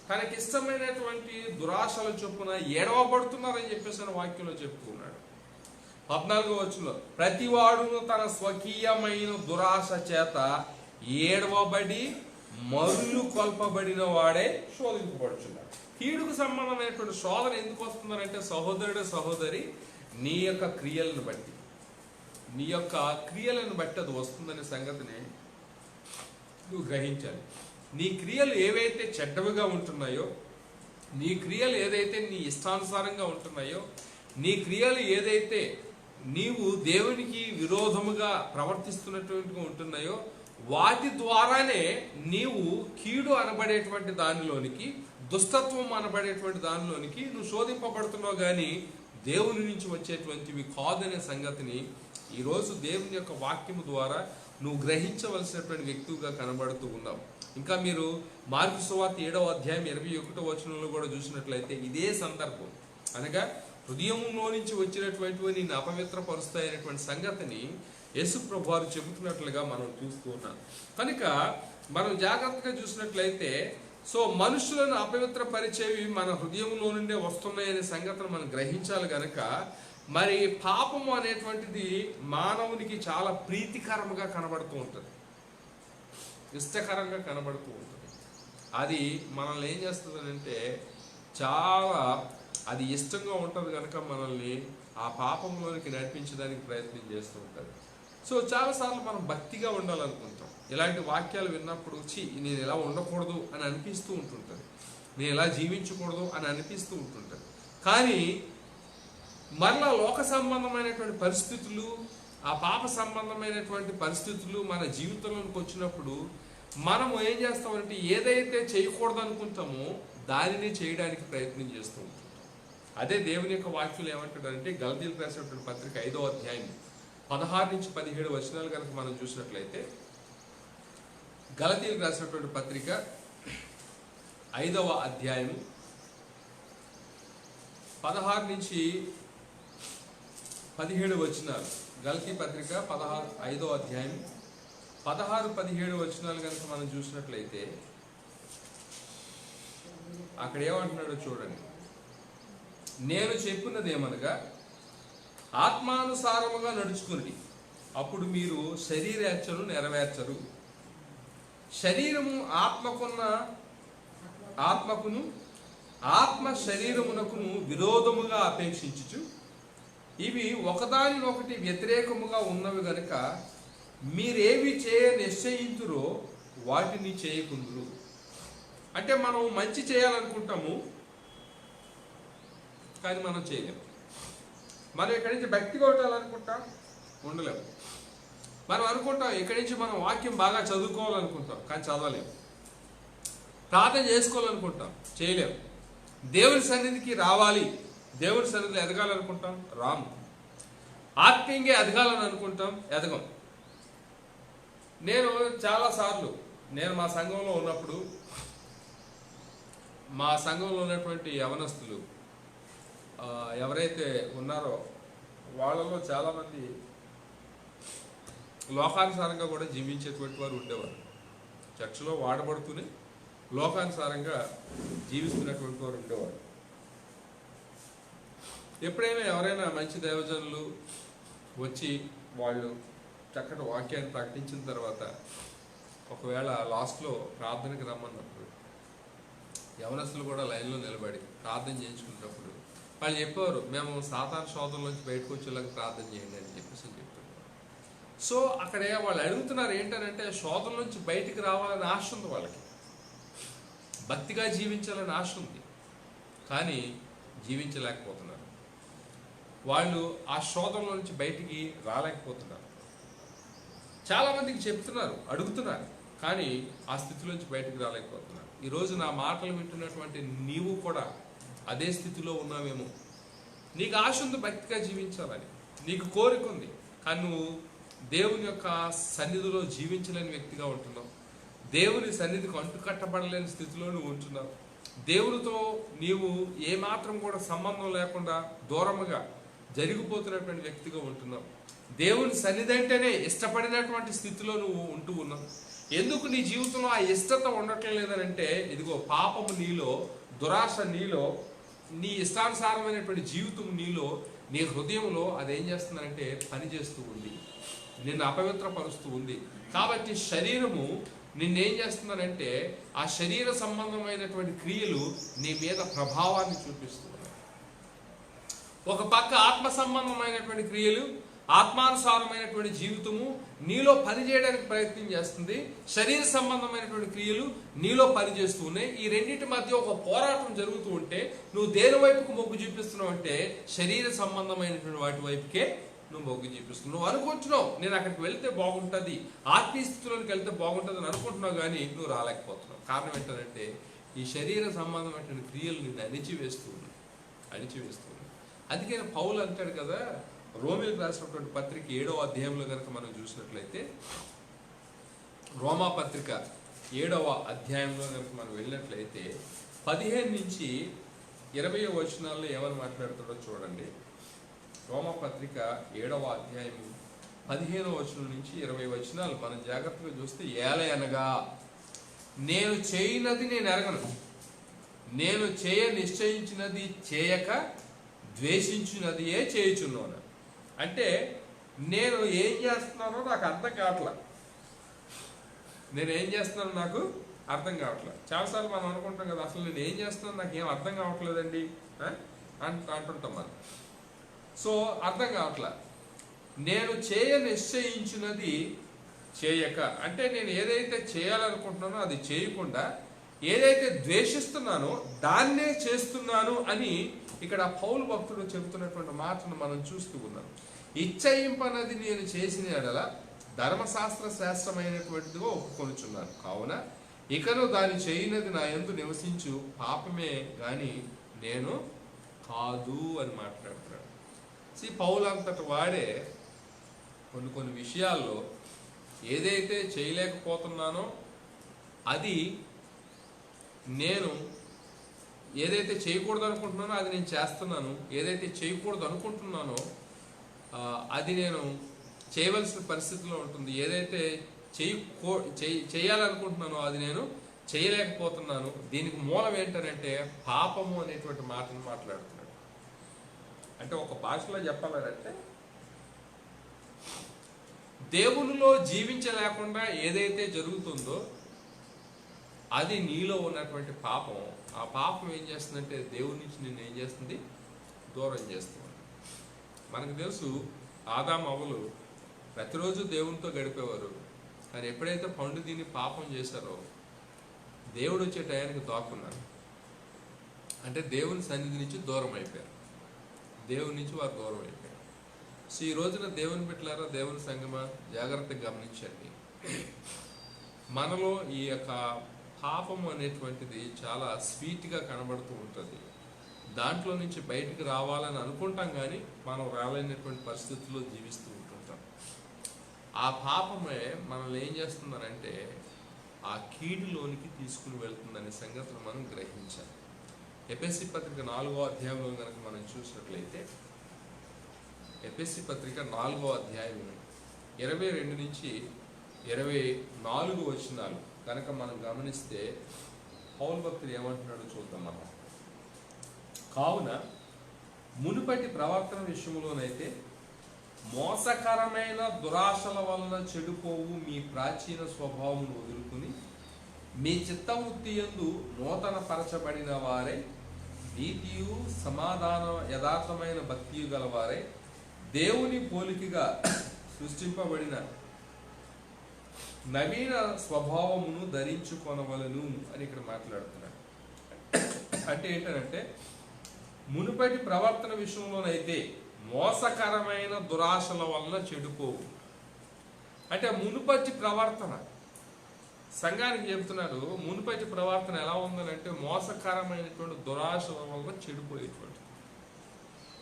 తనకిష్టమైనటువంటి దురాశల చొప్పున ఏడవబడుతున్నారని చెప్పేసి వాక్యంలో చెప్పుకున్నాడు. 14వ వచనంలో ప్రతివాడును తన స్వకీయమైన దురాశ చేత ఏడవబడి మరులు కొల్పబడిన వాడే శోధింపబడుచున్నాడు. కీడుకు సంబంధమైనటువంటి శోధన ఎందుకు వస్తుందంటే సహోదరుడు సహోదరి నీ యొక్క క్రియలను బట్టి అది వస్తుందనే సంగతిని నువ్వు గ్రహించాలి. నీ క్రియలు ఏవైతే చెడ్డవిగా ఉంటున్నాయో నీ క్రియలు ఏదైతే నీ ఇష్టానుసారంగా ఉంటున్నాయో, నీ క్రియలు ఏదైతే నీవు దేవునికి విరోధముగా ప్రవర్తిస్తున్నటువంటి ఉంటున్నాయో, వాటి ద్వారానే నీవు కీడు అనబడేటువంటి దానిలోనికి, దుష్టత్వం అనబడేటువంటి దానిలోనికి నువ్వు శోధింపబడుతున్నావు, కానీ దేవుని నుంచి వచ్చేటువంటివి కాదనే సంగతిని ఈరోజు దేవుని యొక్క వాక్యము ద్వారా నువ్వు గ్రహించవలసినటువంటి వ్యక్తిగా కనబడుతూ ఉన్నావు. ఇంకా మీరు మార్కు సువార్త 7వ అధ్యాయం 21వ వచనంలో కూడా చూసినట్లయితే ఇదే సందర్భం, అనగా హృదయంలో నుంచి వచ్చినటువంటి నిన్ను అపవిత్రపరుస్తాయనేటువంటి సంగతిని యేసు ప్రభు వారు చెబుతున్నట్లుగా మనం చూస్తూ ఉన్నాం. కనుక మనం జాగ్రత్తగా చూసినట్లయితే మనుషులను అపవిత్రపరిచేవి మన హృదయంలో నుండే వస్తున్నాయనే సంగతిని మనం గ్రహించాలి. గనక మరి పాపము అనేటువంటిది మానవునికి చాలా ప్రీతికరంగా కనబడుతూ ఉంటుంది, ఇష్టకరంగా కనబడుతూ ఉంటుంది. అది మనల్ని ఏం చేస్తుందంటే చాలా అది ఇష్టంగా ఉంటుంది కనుక మనల్ని ఆ పాపంలోనికి నడిపించడానికి ప్రయత్నం చేస్తూ ఉంటుంది. చాలాసార్లు మనం భక్తిగా ఉండాలనుకుంటాం. ఇలాంటి వాక్యాలు విన్నప్పుడు నేను ఇలా ఉండకూడదు అని అనిపిస్తూ ఉంటుంటుంది, నేను ఇలా జీవించకూడదు అని అనిపిస్తూ ఉంటుంటుంది. కానీ మరలా లోక సంబంధమైనటువంటి పరిస్థితులు, ఆ పాప సంబంధమైనటువంటి పరిస్థితులు మన జీవితంలోకి వచ్చినప్పుడు మనము ఏం చేస్తామంటే ఏదైతే చేయకూడదు అనుకుంటామో దానిని చేయడానికి ప్రయత్నం చేస్తూ ఉంటాం. అదే దేవుని యొక్క వాక్యులు ఏమంటాడంటే గలతీయులకు రాసినటువంటి పత్రిక 5వ అధ్యాయం 16 నుంచి 17 వచనాలు కనుక మనం చూసినట్లయితే, గలతీయులకు రాసినటువంటి పత్రిక 5వ అధ్యాయం 16 నుంచి 17 వచనాలు, గలతీ పత్రిక 5వ అధ్యాయం 16-17 వచనాలు కనుక మనం చూసినట్లయితే అక్కడ ఏమంటున్నాడో చూడండి. నేను చెప్పినది ఏమనగా ఆత్మానుసారముగా నడుచుకుని అప్పుడు మీరు శరీరేచ్ఛను నెరవేర్చరు. శరీరము ఆత్మకును ఆత్మ శరీరమునకును విరోధముగా అపేక్షించుచు ఇవి ఒకదానినొకటి వ్యతిరేకముగా ఉన్నవి గనుక మీరేవి చేయ నిశ్చయించురో వాటిని చేయకుందురు. అంటే మనం మంచి చేయాలనుకుంటాము కానీ మనం చేయలేము. మనం ఇక్కడి నుంచి భక్తిగా ఉండాలనుకుంటాం, ఉండలేము. మనం అనుకుంటాం ఇక్కడి నుంచి మనం వాక్యం బాగా చదువుకోవాలనుకుంటాం కానీ చదవలేము. ప్రార్థన చేసుకోవాలనుకుంటాం, చేయలేము. దేవుని సన్నిధికి రావాలి, దేవుని సన్నిధిలో ఎదగాలనుకుంటాం, రాము. ఆత్మీయంగా ఎదగాలని అనుకుంటాం, ఎదగం. నేను చాలాసార్లు మా సంఘంలో ఉన్నప్పుడు మా సంఘంలో ఉన్నటువంటి యవనస్తులు ఎవరైతే ఉన్నారో వాళ్ళలో చాలామంది లోకానుసారంగా కూడా జీవించేటువంటి వారు ఉండేవారు. చర్చిలో వాడబడుతూనే లోకానుసారంగా జీవిస్తున్నటువంటి వారు ఉండేవారు. ఎప్పుడైనా ఎవరైనా మంచి దైవజనులు వచ్చి వాళ్ళు చక్కటి వాక్యాన్ని ప్రకటించిన తర్వాత ఒకవేళ లాస్ట్లో ప్రార్థనకి రమ్మన్నప్పుడు యవనస్తులు కూడా లైన్లో నిలబడి ప్రార్థన చేయించుకున్నప్పుడు వాళ్ళు చెప్పేవారు, మేము సాతాను శోధనలోంచి బయటకు వచ్చేలాగా ప్రార్థన చేయండి అని చెప్పేసి చెప్తున్నారు. అక్కడ వాళ్ళు అడుగుతున్నారు ఏంటంటే శోధన నుంచి బయటికి రావాలని ఆశ ఉంది వాళ్ళకి, భక్తిగా జీవించాలని ఆశ ఉంది, కానీ జీవించలేకపోతున్నారు. వాళ్ళు ఆ శోధనలో నుంచి బయటికి రాలేకపోతున్నారు. చాలామందికి చెప్తున్నారు, అడుగుతున్నారు, కానీ ఆ స్థితిలోంచి బయటికి రాలేకపోతున్నారు. ఈరోజు నా మాటలు వింటున్నటువంటి నీవు కూడా అదే స్థితిలో ఉన్నావేమో. నీకు ఆశ ఉంది భక్తిగా జీవించాలని, నీకు కోరిక ఉంది, కానీ నువ్వు దేవుని యొక్క సన్నిధిలో జీవించలేని వ్యక్తిగా ఉంటున్నావు. దేవుని సన్నిధికి అంటుకట్టబడలేని స్థితిలో నువ్వు ఉంటున్నావు. దేవునితో నీవు ఏమాత్రం కూడా సంబంధం లేకుండా దూరముగా జరిగిపోతున్నటువంటి వ్యక్తిగా ఉంటున్నావు. దేవుని సన్నిధి అంటేనే ఇష్టపడినటువంటి స్థితిలో నువ్వు ఉంటూ ఉన్నావు. ఎందుకు నీ జీవితంలో ఆ ఇష్టత ఉండటం లేదనంటే ఇదిగో పాపము నీలో, దురాశ నీలో, నీ ఇష్టానుసారమైనటువంటి జీవితం నీలో, నీ హృదయంలో అదేం చేస్తుందంటే పనిచేస్తూ ఉంది, నిన్ను అపవిత్రపరుస్తూ ఉంది. కాబట్టి శరీరము నిన్నేం చేస్తున్నారంటే ఆ శరీర సంబంధమైనటువంటి క్రియలు నీ మీద ప్రభావాన్ని చూపిస్తున్నాయి. ఒక పక్క ఆత్మ సంబంధమైనటువంటి క్రియలు, ఆత్మానుసారమైనటువంటి జీవితము నీలో పనిచేయడానికి ప్రయత్నం చేస్తుంది, శరీర సంబంధమైనటువంటి క్రియలు నీలో పనిచేస్తూ ఉన్నాయి. ఈ రెండింటి మధ్య ఒక పోరాటం జరుగుతూ ఉంటే నువ్వు దేని వైపుకు మొగ్గు చూపిస్తున్నావు అంటే శరీర సంబంధమైనటువంటి వాటి వైపుకే నువ్వు మొగ్గు చూపిస్తున్నావు. నువ్వు అనుకుంటున్నావు నేను అక్కడికి వెళ్తే బాగుంటుంది, ఆత్మీయ స్థితిలోకి వెళ్తే బాగుంటుంది అని అనుకుంటున్నావు, కానీ నువ్వు రాలేకపోతున్నావు. కారణం ఏంటంటే ఈ శరీర సంబంధమైనటువంటి క్రియలు నిన్ను అణిచివేస్తూ ఉన్నాయి. అందుకే పౌలు అంటాడు కదా, రోమీయులకు రాసినటువంటి పత్రిక 7వ అధ్యాయంలో కనుక మనం చూసినట్లయితే, రోమా పత్రిక 7వ అధ్యాయంలో కనుక మనం వెళ్ళినట్లయితే 15 నుంచి 20 వచనాల్లో ఏమని మాట్లాడుతాడో చూడండి. రోమా పత్రిక 7వ అధ్యాయం 15వ వచనం నుంచి 20 వచనాలు మనం జాగ్రత్తగా చూస్తే, ఏలయనగా నేను చేయనది నేను ఎరగను, నేను చేయ నిశ్చయించినది చేయక ద్వేషించినదియే చేయుచున్నాను. అంటే నేను ఏం చేస్తున్నానో నాకు అర్థం కావట్లా, చాలాసార్లు మనం అనుకుంటాం కదా, అసలు నేను ఏం చేస్తున్నాను నాకు ఏం అర్థం కావట్లేదండి అంటుంటాం మనం. సో అర్థం కావట్లా. నేను చేయ నిశ్చయించినది చేయక అంటే నేను ఏదైతే చేయాలనుకుంటున్నానో అది చేయకుండా ఏదైతే ద్వేషిస్తున్నానో దాన్నే చేస్తున్నాను అని ఇక్కడ పౌలు భక్తుడు చెబుతున్నటువంటి మాటను మనం చూస్తూ ఉన్నాం. ఇచ్చయింపనది నేను చేసిన ఎడల ధర్మశాస్త్ర శాస్త్రమైనటువంటిదిగా ఒప్పుకొనుచున్నాను, కావున ఇకను దాని చేయనది నా యందు నివసించు పాపమే గాని నేను కాదు అని మాట్లాడుతున్నాడు. పౌలు అంతటి వాడే కొన్ని విషయాల్లో ఏదైతే చేయలేకపోతున్నానో అది నేను ఏదైతే చేయకూడదు అనుకుంటున్నానో అది నేను చేస్తున్నాను, ఏదైతే చేయకూడదు అనుకుంటున్నానో అది నేను చేయవలసిన పరిస్థితిలో ఉంటుంది, ఏదైతే చేయాలనుకుంటున్నానో అది నేను చేయలేకపోతున్నాను. దీనికి మూలం ఏంటనంటే పాపము అనేటువంటి మాటను మాట్లాడుతున్నాడు. అంటే ఒక భాషలో చెప్పాలంటే దేవునిలో జీవించలేకుండా ఏదైతే జరుగుతుందో అది నీలో ఉన్నటువంటి పాపం. ఆ పాపం ఏం చేస్తుందంటే దేవుని నుంచి నిన్ను ఏం చేస్తుంది, దూరం చేస్తుంది. మనకు తెలుసు ఆదాము అవ్వలు ప్రతిరోజు దేవునితో గడిపేవారు, కానీ ఎప్పుడైతే పండు తిని పాపం చేశారో దేవుడు వచ్చే టయానికి దాక్కున్నారు. అంటే దేవుని సన్నిధి నుంచి దూరం అయిపోయారు, దేవుని నుంచి వారు దూరం అయిపోయారు. సో ఈ రోజున దేవుని బిడ్డలారా, దేవుని సంగమా, జాగ్రత్తగా గమనించండి. మనలో ఈ యొక్క పాపము అనేటువంటిది చాలా స్వీట్గా కనబడుతూ ఉంటుంది. దాంట్లో నుంచి బయటికి రావాలని అనుకుంటాం, కానీ మనం రాలేనటువంటి పరిస్థితుల్లో జీవిస్తూ ఉంటుంటాం. ఆ పాపమే మనల్ని ఏం చేస్తుందనంటే ఆ కీడులోనికి తీసుకుని వెళ్తుందనే సంగతిని మనం గ్రహించాలి. ఎఫెసీ పత్రిక 4వ అధ్యాయంలో కనుక మనం చూసినట్లయితే, ఎఫెసీ పత్రిక 4వ అధ్యాయం 22 నుంచి 24 వచనాలు కనుక మనం గమనిస్తే పౌలు భక్తుడు ఏమంటున్నాడో చూద్దాం మనం. కావున మునుపటి ప్రవర్తన విషయంలోనైతే మోసకరమైన దురాశల వలన చెడిపోవు మీ ప్రాచీన స్వభావమును వదులుకుని మీ చిత్తవృత్తి యందు నూతన పరచబడిన వారై నీతియు సమాధాన యథార్థమైన భక్తియు గలవారై దేవుని పోలికగా సృష్టింపబడిన నవీన స్వభావమును ధరించుకొనవలను అని ఇక్కడ మాట్లాడుతున్నాడు. అంటే ఏంటంటే మునుపటి ప్రవర్తన విషయంలోనైతే మోసకరమైన దురాశల వలన చెడిపోవు. అంటే మునుపటి ప్రవర్తన సంఘానికి చెబుతున్నాడు. మునుపటి ప్రవర్తన ఎలా ఉందనంటే మోసకరమైనటువంటి దురాశల వలన చెడిపోయేటువంటి.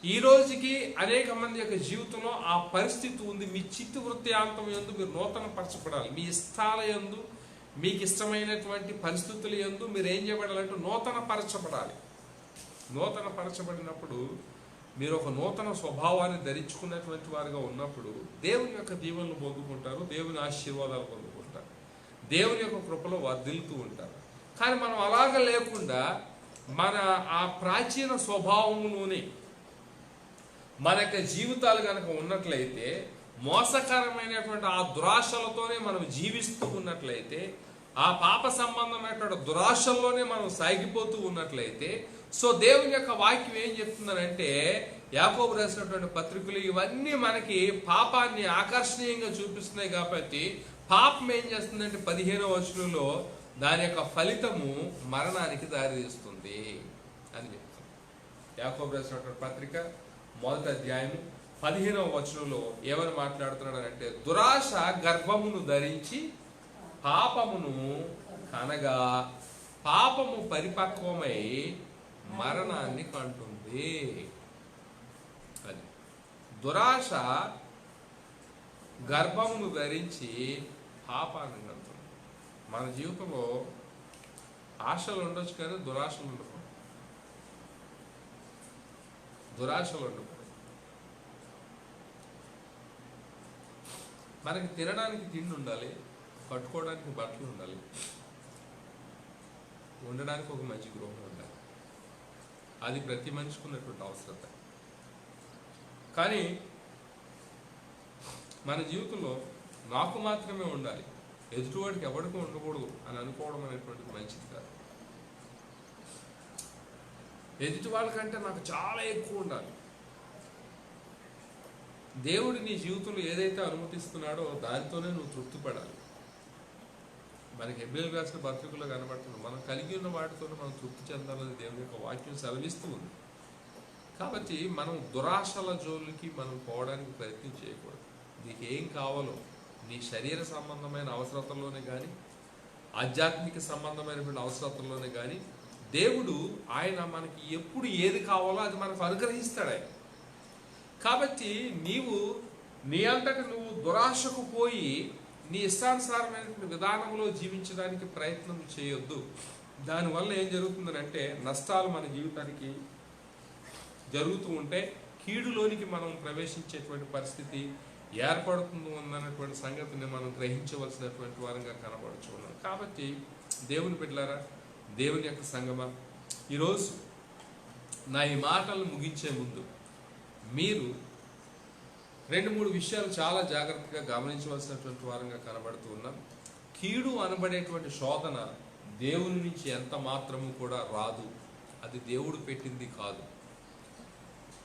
ఈ రోజుకి అనేక మంది యొక్క జీవితంలో ఆ పరిస్థితి ఉంది. మీ చిత్త వృత్తాంతం యందు మీరు నూతన పరచబడాలి. మీ ఇష్టాల యందు, మీకు ఇష్టమైనటువంటి పరిస్థితుల యందు మీరు ఏం చేయబడాలంటే నూతన పరచబడాలి. నూతన పరచబడినప్పుడు మీరు ఒక నూతన స్వభావాన్ని ధరించుకున్నటువంటి వారుగా ఉన్నప్పుడు దేవుని యొక్క దీవెనలు పొందుకుంటారు, దేవుని ఆశీర్వాదాలు పొందుకుంటారు, దేవుని యొక్క కృపలో వర్ధిల్లుతూ ఉంటారు. కానీ మనం అలాగ లేకుండా మన ఆ ప్రాచీన స్వభావంలోనే మన యొక్క జీవితాలు కనుక ఉన్నట్లయితే, మోసకరమైనటువంటి ఆ దురాశలతోనే మనం జీవిస్తూ ఉన్నట్లయితే, ఆ పాప సంబంధమైనటువంటి దురాశల్లోనే మనం సాగిపోతూ ఉన్నట్లయితే, సో దేవుని యొక్క వాక్యం ఏం చెప్తుందనంటే యాకోబు రాసినటువంటి పత్రికలు ఇవన్నీ మనకి పాపాన్ని ఆకర్షణీయంగా చూపిస్తున్నాయి. కాబట్టి పాపం ఏం చేస్తుందంటే 15వ వచనంలో దాని యొక్క ఫలితము మరణానికి దారితీస్తుంది అని చెప్తుంది. యాకోబు రాసినటువంటి పత్రిక 1వ అధ్యాయము 15వ వచనంలో ఏమని మాట్లాడుతున్నాడంటే, దురాశ గర్భమును ధరించి పాపమును కనగా పాపము పరిపక్వమై మరణాన్ని కంటుంది. అది దురాశ గర్భమును ధరించి పాపాన్ని కంటుంది. మన జీవితంలో ఆశలు ఉండొచ్చు కానీ దురాశలు ఉండకూడదు. దురాశలు ఉండకూడదు. మనకి తినడానికి తిండి ఉండాలి, కట్టుకోవడానికి బట్టలు ఉండాలి, ఉండడానికి ఒక మంచి గృహం ఉండాలి. అది ప్రతి మనిషికి ఉన్నటువంటి అవసరత. కానీ మన జీవితంలో నాకు మాత్రమే ఉండాలి, ఎదుటివాడికి ఎవరికి ఉండకూడదు అని అనుకోవడం అనేటువంటిది మంచిది కాదు. ఎదుటి వాళ్ళకంటే నాకు చాలా ఎక్కువ ఉండాలి. దేవుడు నీ జీవితంలో ఏదైతే అనుమతిస్తున్నాడో దానితోనే నువ్వు తృప్తి పడాలి. మనకి హెబ్రీయులకు రాసిన పత్రికలో కనబడుతుంది, మనం కలిగి ఉన్న వాటితోనే మనం తృప్తి చెందాలని దేవుని యొక్క వాక్యం సెలవిస్తూ ఉంది. కాబట్టి మనం దురాశల జోలికి మనం పోవడానికి ప్రయత్నం చేయకూడదు. నీకు ఏం కావాలో నీ శరీర సంబంధమైన అవసరతల్లోనే కానీ ఆధ్యాత్మిక సంబంధమైనటువంటి అవసరతల్లోనే కానీ దేవుడు ఆయన మనకి ఎప్పుడు ఏది కావాలో అది మనకు అనుగ్రహిస్తాడు ఆయన. కాబట్టి నీవు నీ అంతటి నువ్వు దురాశకు పోయి నీ ఇష్టానుసారమైనటువంటి విధానంలో జీవించడానికి ప్రయత్నం చేయొద్దు. దానివల్ల ఏం జరుగుతుందనంటే నష్టాలు మన జీవితానికి జరుగుతూ ఉంటే కీడులోనికి మనం ప్రవేశించేటువంటి పరిస్థితి ఏర్పడుతుంది అన్నటువంటి సంగతిని మనం గ్రహించవలసినటువంటి వారంగా కనబడుచున్నాం. కాబట్టి దేవుని బిడ్డలారా, దేవుని యొక్క సంగమా, ఈరోజు నా ఈ మాటలు ముగించే ముందు మీరు 2-3 విషయాలు చాలా జాగ్రత్తగా గమనించవలసినటువంటి వారంగా కనబడుతూ ఉన్నాం. కీడు అనబడేటువంటి శోధన దేవుని నుంచి ఎంత మాత్రము కూడా రాదు. అది దేవుడు పెట్టింది కాదు.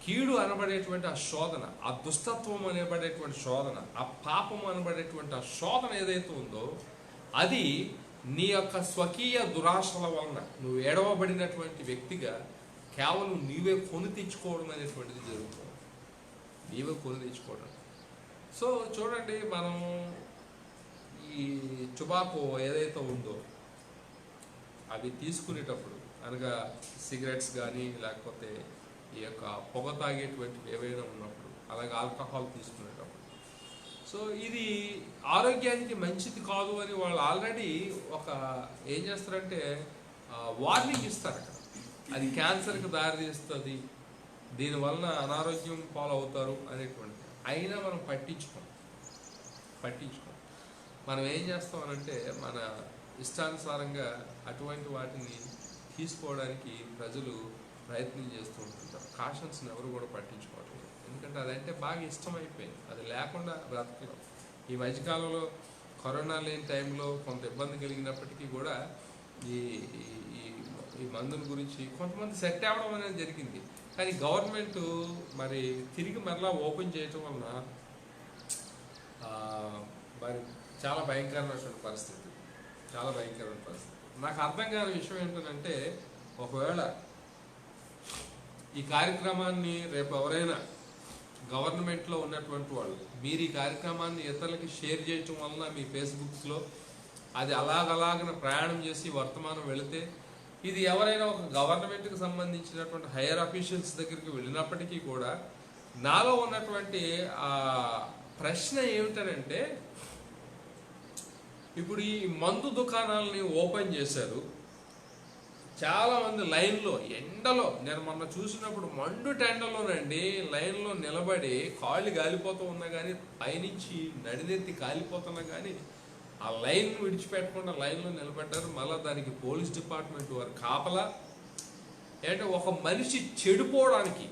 కీడు అనబడేటువంటి ఆ శోధన, ఆ దుష్టత్వం అనబడేటువంటి శోధన, ఆ పాపం అనబడేటువంటి ఆ శోధన ఏదైతే ఉందో అది నీ యొక్క స్వకీయ దురాశల వలన నువ్వు ఏడవబడినటువంటి వ్యక్తిగా కేవలం నీవే కొని తెచ్చుకోవడం అనేటువంటిది జరుగుతుంది. నీవే కొని తెచ్చుకోవడం. సో చూడండి, మనం ఈ టుబాకో ఏదైతే ఉందో అవి తీసుకునేటప్పుడు అనగా సిగరెట్స్ కానీ లేకపోతే ఈ యొక్క పొగ తాగేటువంటివి ఏవైనా ఉన్నప్పుడు, అలాగే ఆల్కహాల్ తీసుకునేటప్పుడు, సో ఇది ఆరోగ్యానికి మంచిది కాదు అని వాళ్ళు ఆల్రెడీ ఒక ఏం చేస్తారంటే వార్నింగ్ ఇస్తారు అక్కడ. అది క్యాన్సర్కి దారితీస్తుంది, దీనివలన అనారోగ్యం పాలవుతారు అనేటువంటిది. అయినా మనం పట్టించుకోం. మనం ఏం చేస్తామనంటే మన ఇష్టానుసారంగా అటువంటి వాటిని తీసుకోవడానికి ప్రజలు ప్రయత్నం చేస్తూ ఉంటుంటారు. కాషన్స్ని ఎవరు కూడా పట్టించుకోవట్లేదు. ఎందుకంటే అదంటే బాగా ఇష్టమైపోయింది, అది లేకుండా బ్రతకడం. ఈ మధ్యకాలంలో కరోనా లేని టైంలో కొంత ఇబ్బంది కలిగినప్పటికీ కూడా ఈ ఈ మందుల గురించి కొంతమంది సెట్ అవ్వడం అనేది జరిగింది. కానీ గవర్నమెంట్ మరి తిరిగి మరలా ఓపెన్ చేయటం వలన మరి చాలా భయంకరమైన పరిస్థితి. నాకు అర్థం కాని విషయం ఏంటంటే, ఒకవేళ ఈ కార్యక్రమాన్ని రేపు ఎవరైనా గవర్నమెంట్లో ఉన్నటువంటి వాళ్ళు మీరు ఈ కార్యక్రమాన్ని ఇతరులకి షేర్ చేయటం వలన మీ ఫేస్బుక్స్లో అది అలాగన ప్రయాణం చేసి వర్తమానం వెళితే, ఇది ఎవరైనా ఒక గవర్నమెంట్కి సంబంధించినటువంటి హైయర్ అఫీషియల్స్ దగ్గరికి వెళ్ళినప్పటికీ కూడా నాలో ఉన్నటువంటి ప్రశ్న ఏమిటంటే, ఇప్పుడు ఈ మందు దుకాణాలని ఓపెన్ చేశారు, చాలామంది లైన్లో ఎండలో, నేను మొన్న చూసినప్పుడు మండు టెండలోనండి లైన్లో నిలబడి కాళ్ళు కాలిపోతూ ఉన్నా కానీ, పైనుంచి నడినెత్తి కాలిపోతున్నా కానీ ఆ లైన్ విడిచిపెట్టకుండా లైన్లో నిలబడ్డారు. మళ్ళీ దానికి పోలీస్ డిపార్ట్మెంట్ వారు కాపలా. అంటే ఒక మనిషి చెడిపోవడానికి,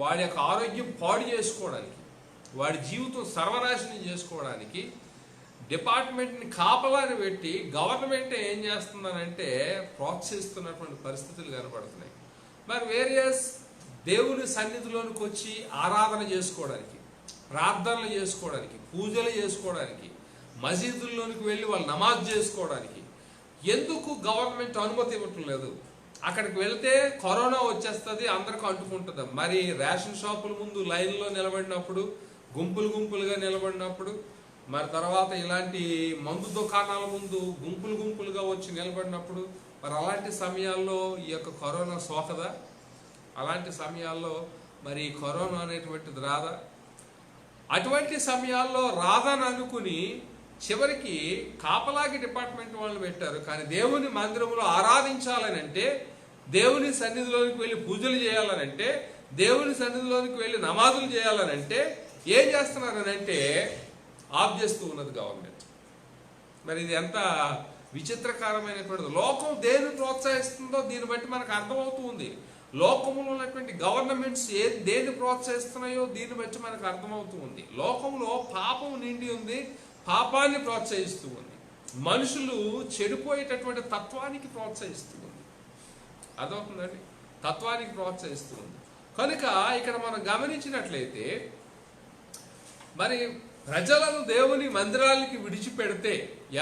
వాడి యొక్క ఆరోగ్యం పాడు చేసుకోవడానికి, వాడి జీవితం సర్వనాశనం చేసుకోవడానికి డిపార్ట్మెంట్ని కాపలాని పెట్టి గవర్నమెంట్ ఏం చేస్తుందనంటే ప్రోత్సహిస్తున్నటువంటి పరిస్థితులు కనబడుతున్నాయి. మరి వేరియస్ దేవుని సన్నిధిలోనికి వచ్చి ఆరాధన చేసుకోవడానికి, ప్రార్థనలు చేసుకోవడానికి, పూజలు చేసుకోవడానికి, మసీదుల్లోనికి వెళ్ళి వాళ్ళు నమాజ్ చేసుకోవడానికి ఎందుకు గవర్నమెంట్ అనుమతి ఇవ్వటం లేదు? అక్కడికి వెళ్తే కరోనా వచ్చేస్తుంది, అందరికి అంటుకుంటుంది. మరి రేషన్ షాపుల ముందు లైన్లో నిలబడినప్పుడు, గుంపులుగా నిలబడినప్పుడు, మరి తర్వాత ఇలాంటి మందు దుకాణాల ముందు గుంపులుగా వచ్చి నిలబడినప్పుడు, మరి అలాంటి సమయాల్లో ఈ యొక్క కరోనా సోకదా? అలాంటి సమయాల్లో మరి కరోనా అనేటువంటిది రాదా? అటువంటి సమయాల్లో రాదని అనుకుని చివరికి కాపలాకి డిపార్ట్మెంట్ వాళ్ళు పెట్టారు. కానీ దేవుని మందిరంలో ఆరాధించాలని అంటే, దేవుని సన్నిధిలోనికి వెళ్ళి పూజలు చేయాలనంటే, దేవుని సన్నిధిలోనికి వెళ్ళి నమాజులు చేయాలనంటే ఏం చేస్తున్నారనంటే ఆఫ్ చేస్తూ ఉన్నది గవర్నమెంట్. మరి ఇది ఎంత విచిత్రకరమైనటువంటిది. లోకం దేన్ని ప్రోత్సహిస్తుందో దీన్ని బట్టి మనకు అర్థమవుతూ ఉంది. లోకంలో ఉన్నటువంటి గవర్నమెంట్స్ దేన్ని ప్రోత్సహిస్తున్నాయో దీన్ని బట్టి మనకు అర్థమవుతూ ఉంది. లోకంలో పాపం నిండి ఉంది, పాపాన్ని ప్రోత్సహిస్తూ ఉంది. మనుషులు చెడిపోయేటటువంటి తత్వానికి ప్రోత్సహిస్తూ ఉంది. అదవుతుందండి, తత్వానికి ప్రోత్సహిస్తూ ఉంది. కనుక ఇక్కడ మనం గమనించినట్లయితే మరి ప్రజలను దేవుని మందిరాలకి విడిచిపెడితే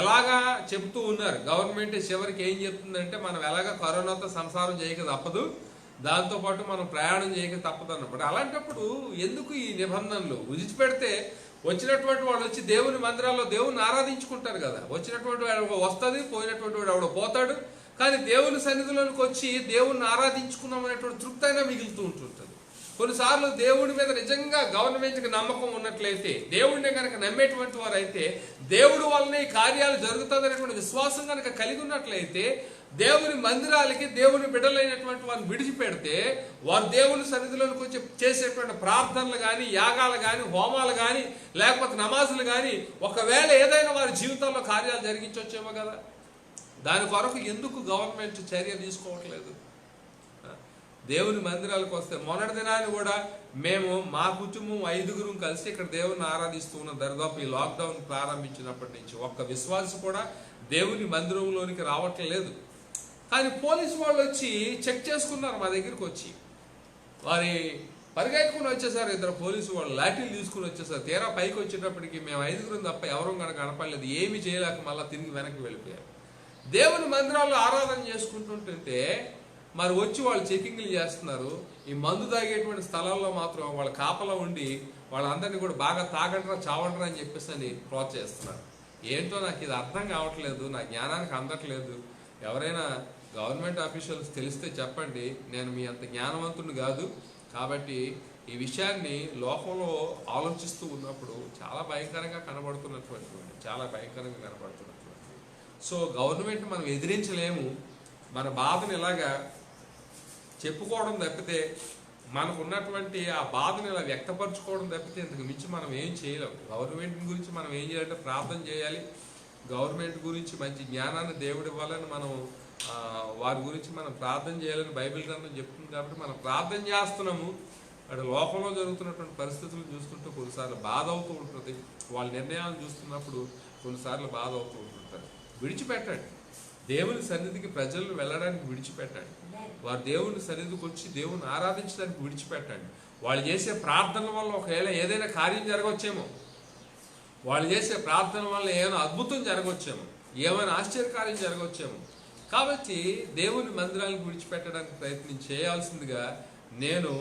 ఎలాగా చెబుతూ ఉన్నారు. గవర్నమెంట్ చివరికి ఏం చెప్తుందంటే, మనం ఎలాగా కరోనాతో సంసారం చేయక తప్పదు, దాంతోపాటు మనం ప్రయాణం చేయక తప్పదు అన్నప్పుడు. అలాంటప్పుడు ఎందుకు ఈ నిబంధనలు? విడిచిపెడితే వచ్చినటువంటి వాడు వచ్చి దేవుని మందిరాల్లో దేవుని ఆరాధించుకుంటారు కదా. వచ్చినటువంటి వాడు వస్తుంది, పోయినటువంటి వాడు ఎవడో పోతాడు. కానీ దేవుని సన్నిధిలోనికి వచ్చి దేవుణ్ణి ఆరాధించుకున్నాం అనేటువంటి తృప్తి అయినా మిగులుతూ ఉంటుంటుంది. కొన్నిసార్లు దేవుడి మీద నిజంగా గవర్నమెంట్కి నమ్మకం ఉన్నట్లయితే, దేవుడిని కనుక నమ్మేటువంటి వారు అయితే, దేవుడి వల్లనే ఈ కార్యాలు జరుగుతుందనేటువంటి విశ్వాసం కనుక కలిగి ఉన్నట్లయితే, దేవుని మందిరాలకి దేవుని బిడ్డలైనటువంటి వారిని విడిచిపెడితే వారు దేవుని సన్నిధిలోనికి వచ్చి చేసేటువంటి ప్రార్థనలు కానీ, యాగాలు కానీ, హోమాలు కానీ, లేకపోతే నమాజులు కానీ ఒకవేళ ఏదైనా వారి జీవితంలో కార్యాలు జరిగించవచ్చేమో కదా. దాని కొరకు ఎందుకు గవర్నమెంట్ చర్య తీసుకోవట్లేదు? దేవుని మందిరాలకు వస్తే మొన్నటి దినాన్ని కూడా మేము మా కుటుంబం 5గురు కలిసి ఇక్కడ దేవుని ఆరాధిస్తూ ఉన్న దరిదాపు ఈ లాక్డౌన్ ప్రారంభించినప్పటి నుంచి ఒక్క విశ్వాసి కూడా దేవుని మందిరంలోనికి రావట్లేదు. కానీ పోలీసు వాళ్ళు వచ్చి చెక్ చేసుకున్నారు మా దగ్గరికి వచ్చి. వారి పరిగెట్టుకుని వచ్చేసారు, 2 పోలీసు వాళ్ళు లాఠీలు తీసుకుని వచ్చేసారు. తీరా పైకి వచ్చేటప్పటికి మేము 5గురు తప్ప ఎవరూ కనుక కనపడలేదు. ఏమి చేయలేక మళ్ళీ తిరిగి వెనక్కి వెళ్ళిపోయారు. దేవుని మందిరాల్లో ఆరాధన చేసుకుంటుంటే మరి వచ్చి వాళ్ళు చెకింగ్లు చేస్తున్నారు. ఈ మందు తాగేటువంటి స్థలాల్లో మాత్రం వాళ్ళ కాపలా ఉండి వాళ్ళందరినీ కూడా బాగా తాగంటారా చావంటారా అని చెప్పేసి అని ప్రోత్సహిస్తున్నారు. ఏంటో నాకు ఇది అర్థం కావట్లేదు, నా జ్ఞానానికి అందట్లేదు. ఎవరైనా గవర్నమెంట్ ఆఫీషియల్స్ తెలిస్తే చెప్పండి, నేను మీ అంత జ్ఞానవంతుని కాదు. కాబట్టి ఈ విషయాన్ని లోకంలో ఆలోచిస్తూ ఉన్నప్పుడు చాలా భయంకరంగా కనబడుతున్నటువంటి, చాలా భయంకరంగా కనబడుతున్నటువంటి. సో గవర్నమెంట్ మనం ఎదిరించలేము. మన బాధను ఇలాగా చెప్పుకోవడం తప్పితే, మనకు ఉన్నటువంటి ఆ బాధను ఇలా వ్యక్తపరచుకోవడం తప్పితే ఇంతకు మించి మనం ఏం చేయలేం. గవర్నమెంట్ గురించి మనం ఏం చేయాలంటే ప్రార్థన చేయాలి. గవర్నమెంట్ గురించి మంచి జ్ఞానాన్ని దేవుడు ఇవ్వాలని మనం వారి గురించి మనం ప్రార్థన చేయాలని బైబిల్ గ్రంథం చెప్తుంది. కాబట్టి మనం ప్రార్థన చేస్తున్నాము. అక్కడ లోకంలో జరుగుతున్నటువంటి పరిస్థితులను చూస్తుంటే కొన్నిసార్లు బాధ అవుతూ ఉంటుంది. వాళ్ళ నిర్ణయాలను చూస్తున్నప్పుడు కొన్నిసార్లు బాధ అవుతూ ఉంటుంటారు. విడిచిపెట్టండి, దేవుని సన్నిధికి ప్రజలను వెళ్ళడానికి విడిచిపెట్టండి. వారు దేవుని సన్నిధికి వచ్చి దేవుని ఆరాధించడానికి విడిచిపెట్టండి. వాళ్ళు చేసే ప్రార్థన వల్ల ఒకవేళ ఏదైనా కార్యం జరగవచ్చేమో, వాళ్ళు చేసే ప్రార్థన వల్ల ఏమైనా అద్భుతం జరగవచ్చేమో, ఏమైనా ఆశ్చర్యకార్యం జరగవచ్చేమో. కాబట్టి దేవుని మందిరాలను విడిచిపెట్టడానికి ప్రయత్నం చేయాల్సిందిగా నేను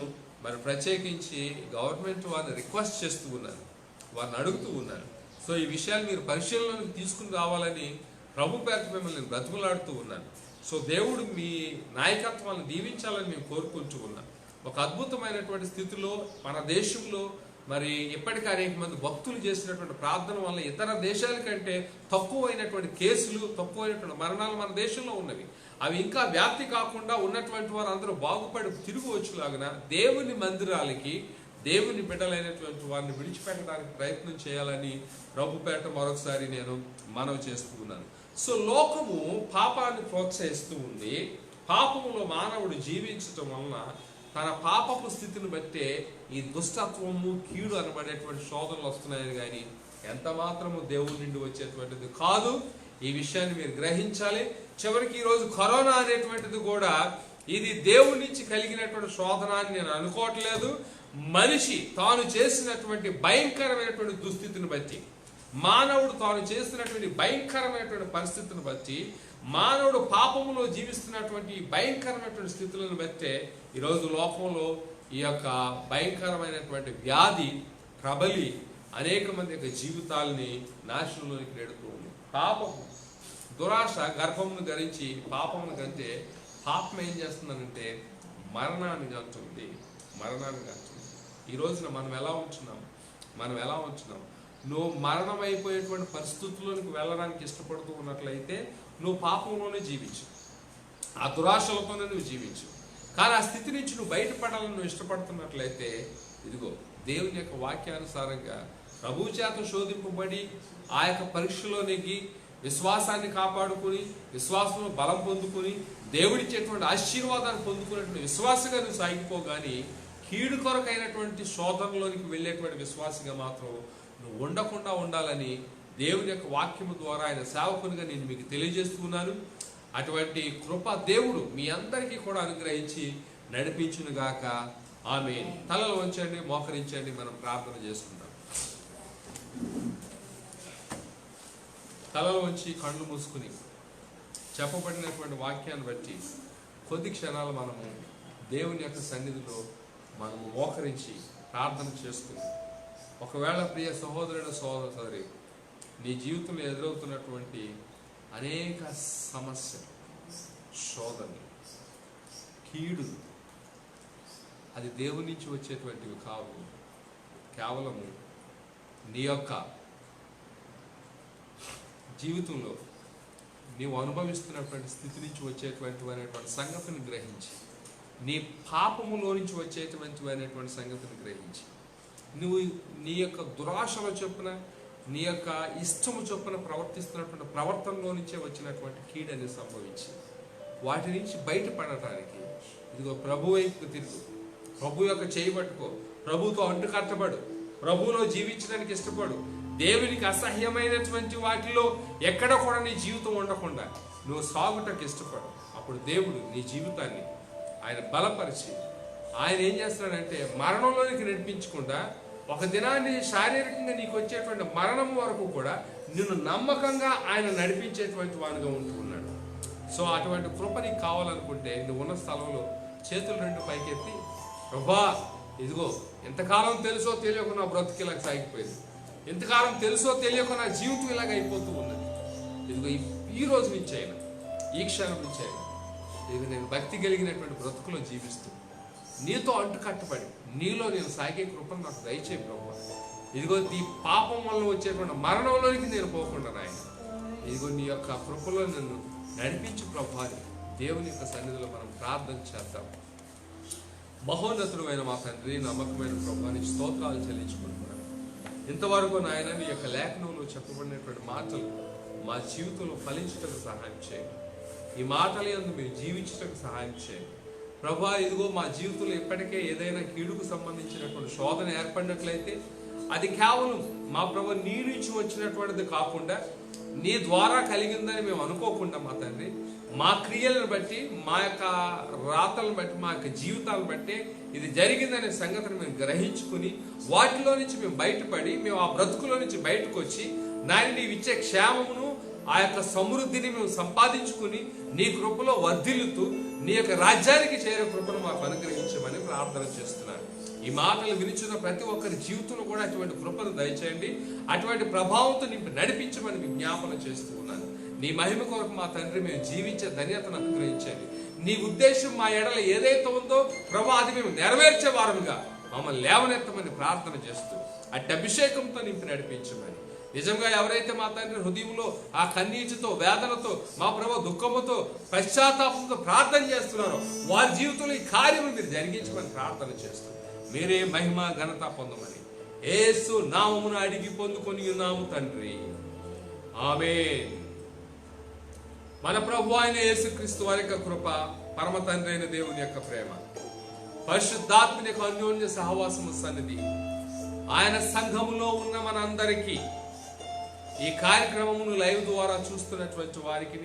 మరి ప్రత్యేకించి గవర్నమెంట్ వారిని రిక్వెస్ట్ చేస్తూ ఉన్నాను, వారిని అడుగుతూ ఉన్నాను. సో ఈ విషయాలు మీరు పరిశీలనకు తీసుకుని రావాలని ప్రభు పేరు మిమ్మల్ని బ్రతుకులాడుతూ ఉన్నాను. సో దేవుడు మీ నాయకత్వాన్ని దీవించాలని మేము కోరుకుంటూ ఉన్నాం. ఒక అద్భుతమైనటువంటి స్థితిలో మన దేశంలో మరి ఇప్పటికీ అనేక మంది భక్తులు చేసినటువంటి ప్రార్థన వల్ల ఇతర దేశాల కంటే తక్కువైనటువంటి కేసులు, తక్కువైనటువంటి మరణాలు మన దేశంలో ఉన్నవి. అవి ఇంకా వ్యాప్తి కాకుండా ఉన్నటువంటి వారు అందరూ బాగుపడి తిరిగి వచ్చేలాగిన దేవుని మందిరాలకి దేవుని బిడ్డలైనటువంటి వారిని విడిచిపెట్టడానికి ప్రయత్నం చేయాలని ప్రభుపేట మరొకసారి నేను మనవి చేస్తూ ఉన్నాను. సో లోకము పాపాన్ని ప్రోత్సహిస్తూ ఉంది. పాపములో మానవుడు జీవించటం వలన తన పాపపు స్థితిని బట్టే ఈ దుష్టత్వము, కీడు అనబడేటువంటి శోధనలు వస్తున్నాయని కానీ ఎంత మాత్రము దేవుడి నుండి వచ్చేటువంటిది కాదు. ఈ విషయాన్ని మీరు గ్రహించాలి. చివరికి ఈరోజు కరోనా అనేటువంటిది కూడా ఇది దేవుడి నుంచి కలిగినటువంటి శోధన అని నేను అనుకోవట్లేదు. మనిషి తాను చేసినటువంటి భయంకరమైనటువంటి దుస్థితిని బట్టి, మానవుడు తాను చేస్తున్నటువంటి భయంకరమైనటువంటి పరిస్థితిని బట్టి, మానవుడు పాపములో జీవిస్తున్నటువంటి భయంకరమైనటువంటి స్థితులను బట్టే ఈరోజు లోకంలో ఈ యొక్క భయంకరమైనటువంటి వ్యాధి ప్రబలి అనేక మంది యొక్క జీవితాలని నాశనంలోనికి నెడుతూ ఉంది. పాపము, దురాశ గర్భమును ధరించి పాపమును కంటే పాపం ఏం చేస్తుందనంటే మరణాన్ని కంటుంది. ఈ రోజున మనం ఎలా ఉంటున్నాం? నువ్వు మరణం అయిపోయేటువంటి పరిస్థితుల్లోనికి వెళ్ళడానికి ఇష్టపడుతూ ఉన్నట్లయితే నువ్వు పాపంలోనే జీవించు, ఆ దురాశలతోనే నువ్వు జీవించు. కానీ ఆ స్థితి నుంచి నువ్వు బయటపడాలని నువ్వు ఇష్టపడుతున్నట్లయితే ఇదిగో దేవుని యొక్క వాక్యానుసారంగా ప్రభు చేత శోధింపబడి ఆ యొక్క పరీక్షలో నెగ్గి విశ్వాసాన్ని కాపాడుకుని, విశ్వాసంలో బలం పొందుకుని, దేవుడిచ్చేటువంటి ఆశీర్వాదాన్ని పొందుకునేటువంటి విశ్వాసంగా నువ్వు సాగిపోగాని కీడు కొరకైనటువంటి శోధనలోనికి వెళ్ళేటువంటి విశ్వాసంగా మాత్రం నువ్వు ఉండకుండా ఉండాలని దేవుని యొక్క వాక్యము ద్వారా ఆయన సేవకునిగా నేను మీకు తెలియజేస్తున్నాను. అటువంటి కృప దేవుడు మీ అందరికీ కూడా అనుగ్రహించి నడిపించునుగాక. ఆమేన్. తలలు వంచండి, మోకరించండి, మనం ప్రార్థన చేసుకుందాం. తలలు వంచి కళ్ళు మూసుకుని చెప్పబడినటువంటి వాక్యాన్ని బట్టి కొద్ది క్షణాలు మనము దేవుని యొక్క సన్నిధిలో మనము మోకరించి ప్రార్థన చేసుకుని, ఒకవేళ ప్రియ సహోదరుడు సోదరి నీ జీవితంలో ఎదురవుతున్నటువంటి అనేక సమస్యలు, శోధనలు, కీడు అది దేవుని నుంచి వచ్చేటువంటివి కావు. కేవలము నీ యొక్క జీవితంలో నీవు అనుభవిస్తున్నటువంటి స్థితి నుంచి వచ్చేటువంటి సంగతిని గ్రహించి, నీ పాపములో నుంచి వచ్చేటువంటి సంగతిని గ్రహించి, నువ్వు నీ యొక్క దురాశల చొప్పున, నీ యొక్క ఇష్టము చొప్పున ప్రవర్తిస్తున్నటువంటి ప్రవర్తనలో నుంచే వచ్చినటువంటి కీడని సంభవించి వాటి నుంచి బయటపడటానికి ఇదిగో ప్రభు వైపుకు తిరుగు, ప్రభు యొక్క చేయి పట్టుకో, ప్రభుతో అంటు కట్టబడు, ప్రభువులో జీవించడానికి ఇష్టపడు. దేవునికి అసహ్యమైనటువంటి వాటిలో ఎక్కడ కూడా నీ జీవితం ఉండకుండా నువ్వు సాగుటకు ఇష్టపడు. అప్పుడు దేవుడు నీ జీవితాన్ని ఆయన బలపరిచి ఆయన ఏం చేస్తున్నాడంటే మరణంలోనికి నడిపించకుండా ఒక దినాన్ని శారీరకంగా నీకు వచ్చేటువంటి మరణం వరకు కూడా నిన్ను నమ్మకంగా ఆయన నడిపించేటువంటి వాడుగా ఉంటూ ఉన్నాడు. సో అటువంటి కృప నీకు కావాలనుకుంటే నువ్వు ఉన్న స్థలంలో చేతులు రెండు పైకెత్తి, ప్రభా ఇదిగో ఎంతకాలం తెలుసో తెలియక నా బ్రతుకు ఇలాగ సాగిపోయింది, ఎంతకాలం తెలుసో తెలియక నా జీవితం ఇలాగ అయిపోతూ ఉన్నది, ఇదిగో ఈ రోజు నుంచి అయినా, ఈ క్షణం నుంచి అయినా ఇదిగో నేను భక్తి కలిగినటువంటి బ్రతుకులో జీవిస్తూ నీతో అంటు కట్టబడి నీలో నేను సాగే కృపను నాకు దయచేయి ప్రభు. ఇదిగో ఈ పాపం వల్ల వచ్చేటువంటి మరణంలోనికి నేను పోకుండా నాయన ఇదిగో నీ యొక్క కృపలో నన్ను నడిపించు ప్రభు అని దేవుని యొక్క సన్నిధిలో మనం ప్రార్థన చేద్దాం. మహోన్నతుడు అయిన మా తండ్రి, నమ్మకమైన ప్రభువానికి స్తోత్రాలు చెల్లించుకుంటున్నాను. ఇంతవరకు నాయన నీ యొక్క లేఖనంలో చెప్పబడినటువంటి మాటలు మా జీవితంలో ఫలించటకు సహాయం చేయండి. ఈ మాటల యందు మేము జీవించటకు సహాయం చేయండి ప్రభా. ఇదిగో మా జీవితంలో ఇప్పటికే ఏదైనా కీడుకు సంబంధించినటువంటి శోధన ఏర్పడినట్లయితే అది కేవలం మా ప్రభు నీ నుంచి వచ్చినటువంటిది కాకుండా నీ ద్వారా కలిగిందని మేము అనుకోకుండా మా తండ్రి, మా క్రియలను బట్టి, మా యొక్క రాతలను బట్టి, మా యొక్క జీవితాలను బట్టి ఇది జరిగిందనే సంగతిని మేము గ్రహించుకుని వాటిలో నుంచి మేము బయటపడి మేము ఆ బ్రతుకులో నుంచి బయటకు వచ్చి నాయన నీవు ఇచ్చే క్షేమమును ఆ యొక్క సమృద్ధిని మేము సంపాదించుకుని నీ కృపలో వర్ధిల్లుతూ నీ యొక్క రాజ్యానికి చేరే కృపను మాకు అనుగ్రహించమని ప్రార్థన చేస్తున్నాను. ఈ మాటలు వినిచున్న ప్రతి ఒక్కరి జీవితంలో కూడా అటువంటి కృపను దయచేయండి, అటువంటి ప్రభావంతో నింపి నడిపించమని విజ్ఞాపన చేస్తూ ఉన్నాను. నీ మహిమ కొరకు మా తండ్రి మేము జీవించే ధన్యతను అనుగ్రహించండి. నీ ఉద్దేశం మా ఎడల ఏదైతే ఉందో ప్రభు అది మేము నెరవేర్చే వారముగా మమ్మల్ని లేవనెత్తమని ప్రార్థన చేస్తూ అట్టి అభిషేకంతో నింపి నడిపించమని, నిజంగా ఎవరైతే మా తండ్రి హృదయంలో ఆ కన్నీటితో, వేదనతో, మా ప్రభు దుఃఖముతో, పశ్చాత్తాపంతో ప్రార్థన చేస్తున్నారో వారి జీవితంలో ఈ కార్యము మీరు జరిగించమని ప్రార్థన చేస్తూ మీరే మహిమ ఘనత పొందమని యేసు నామమున అడిగి పొందుకొని ఉన్నాము తండ్రి, ఆమేన్. మన ప్రభు అయిన యేసుక్రీస్తు వారి యొక్క కృప, పరమ తండ్రి అయిన దేవుని యొక్క ప్రేమ, పరిశుద్ధాత్మని యొక్క అన్యోన్య సహవాసము సన్నిధి ఆయన సంఘములో ఉన్న మనందరికీ, ఈ కార్యక్రమమును లైవ్ ద్వారా చూస్తున్నటువంటి వారికి,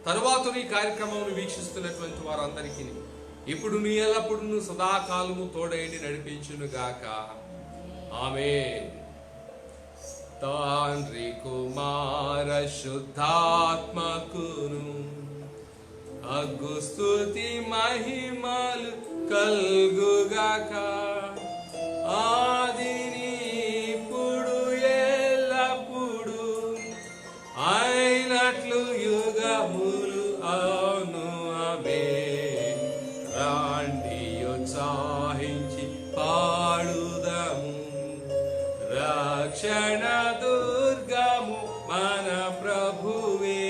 తరువాత ఈ కార్యక్రమం వీక్షిస్తున్నటువంటి వారందరికీ ఇప్పుడు నీ ఎల్లప్పుడు సదాకాలము తోడైండి నడిపించును గాక. ఆమేన్. తండ్రి కుమార శుద్ధాత్మకును అగ్గు స్తుతి మహిమలు కల్గుగాక. ఆదిని ఇప్పుడు ఎల్లప్పుడు అయినట్లు యుగములు అవును. ఆమేన్. రాండి ఉత్సాహించి పాడుదము, రక్షణ దుర్గము మన ప్రభువే.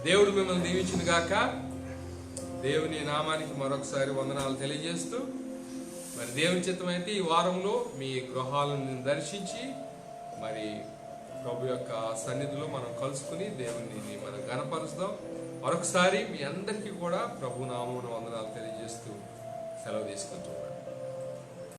దేవుడు మిమ్మల్ని దీవించును గాక. దేవుని నామానికి మరొకసారి వందనాలు తెలియజేస్తూ, మరి దేవుని చిత్తమైతే ఈ వారంలో మీ గృహాలను దర్శించి మరి ప్రభు యొక్క సన్నిధిలో మనం కలుసుకుని దేవుని మనం గణపరుస్తాం. మరొకసారి మీ అందరికీ కూడా ప్రభు నామమున వందనాలు తెలియజేస్తూ సెలవు తీసుకుంటున్నాను.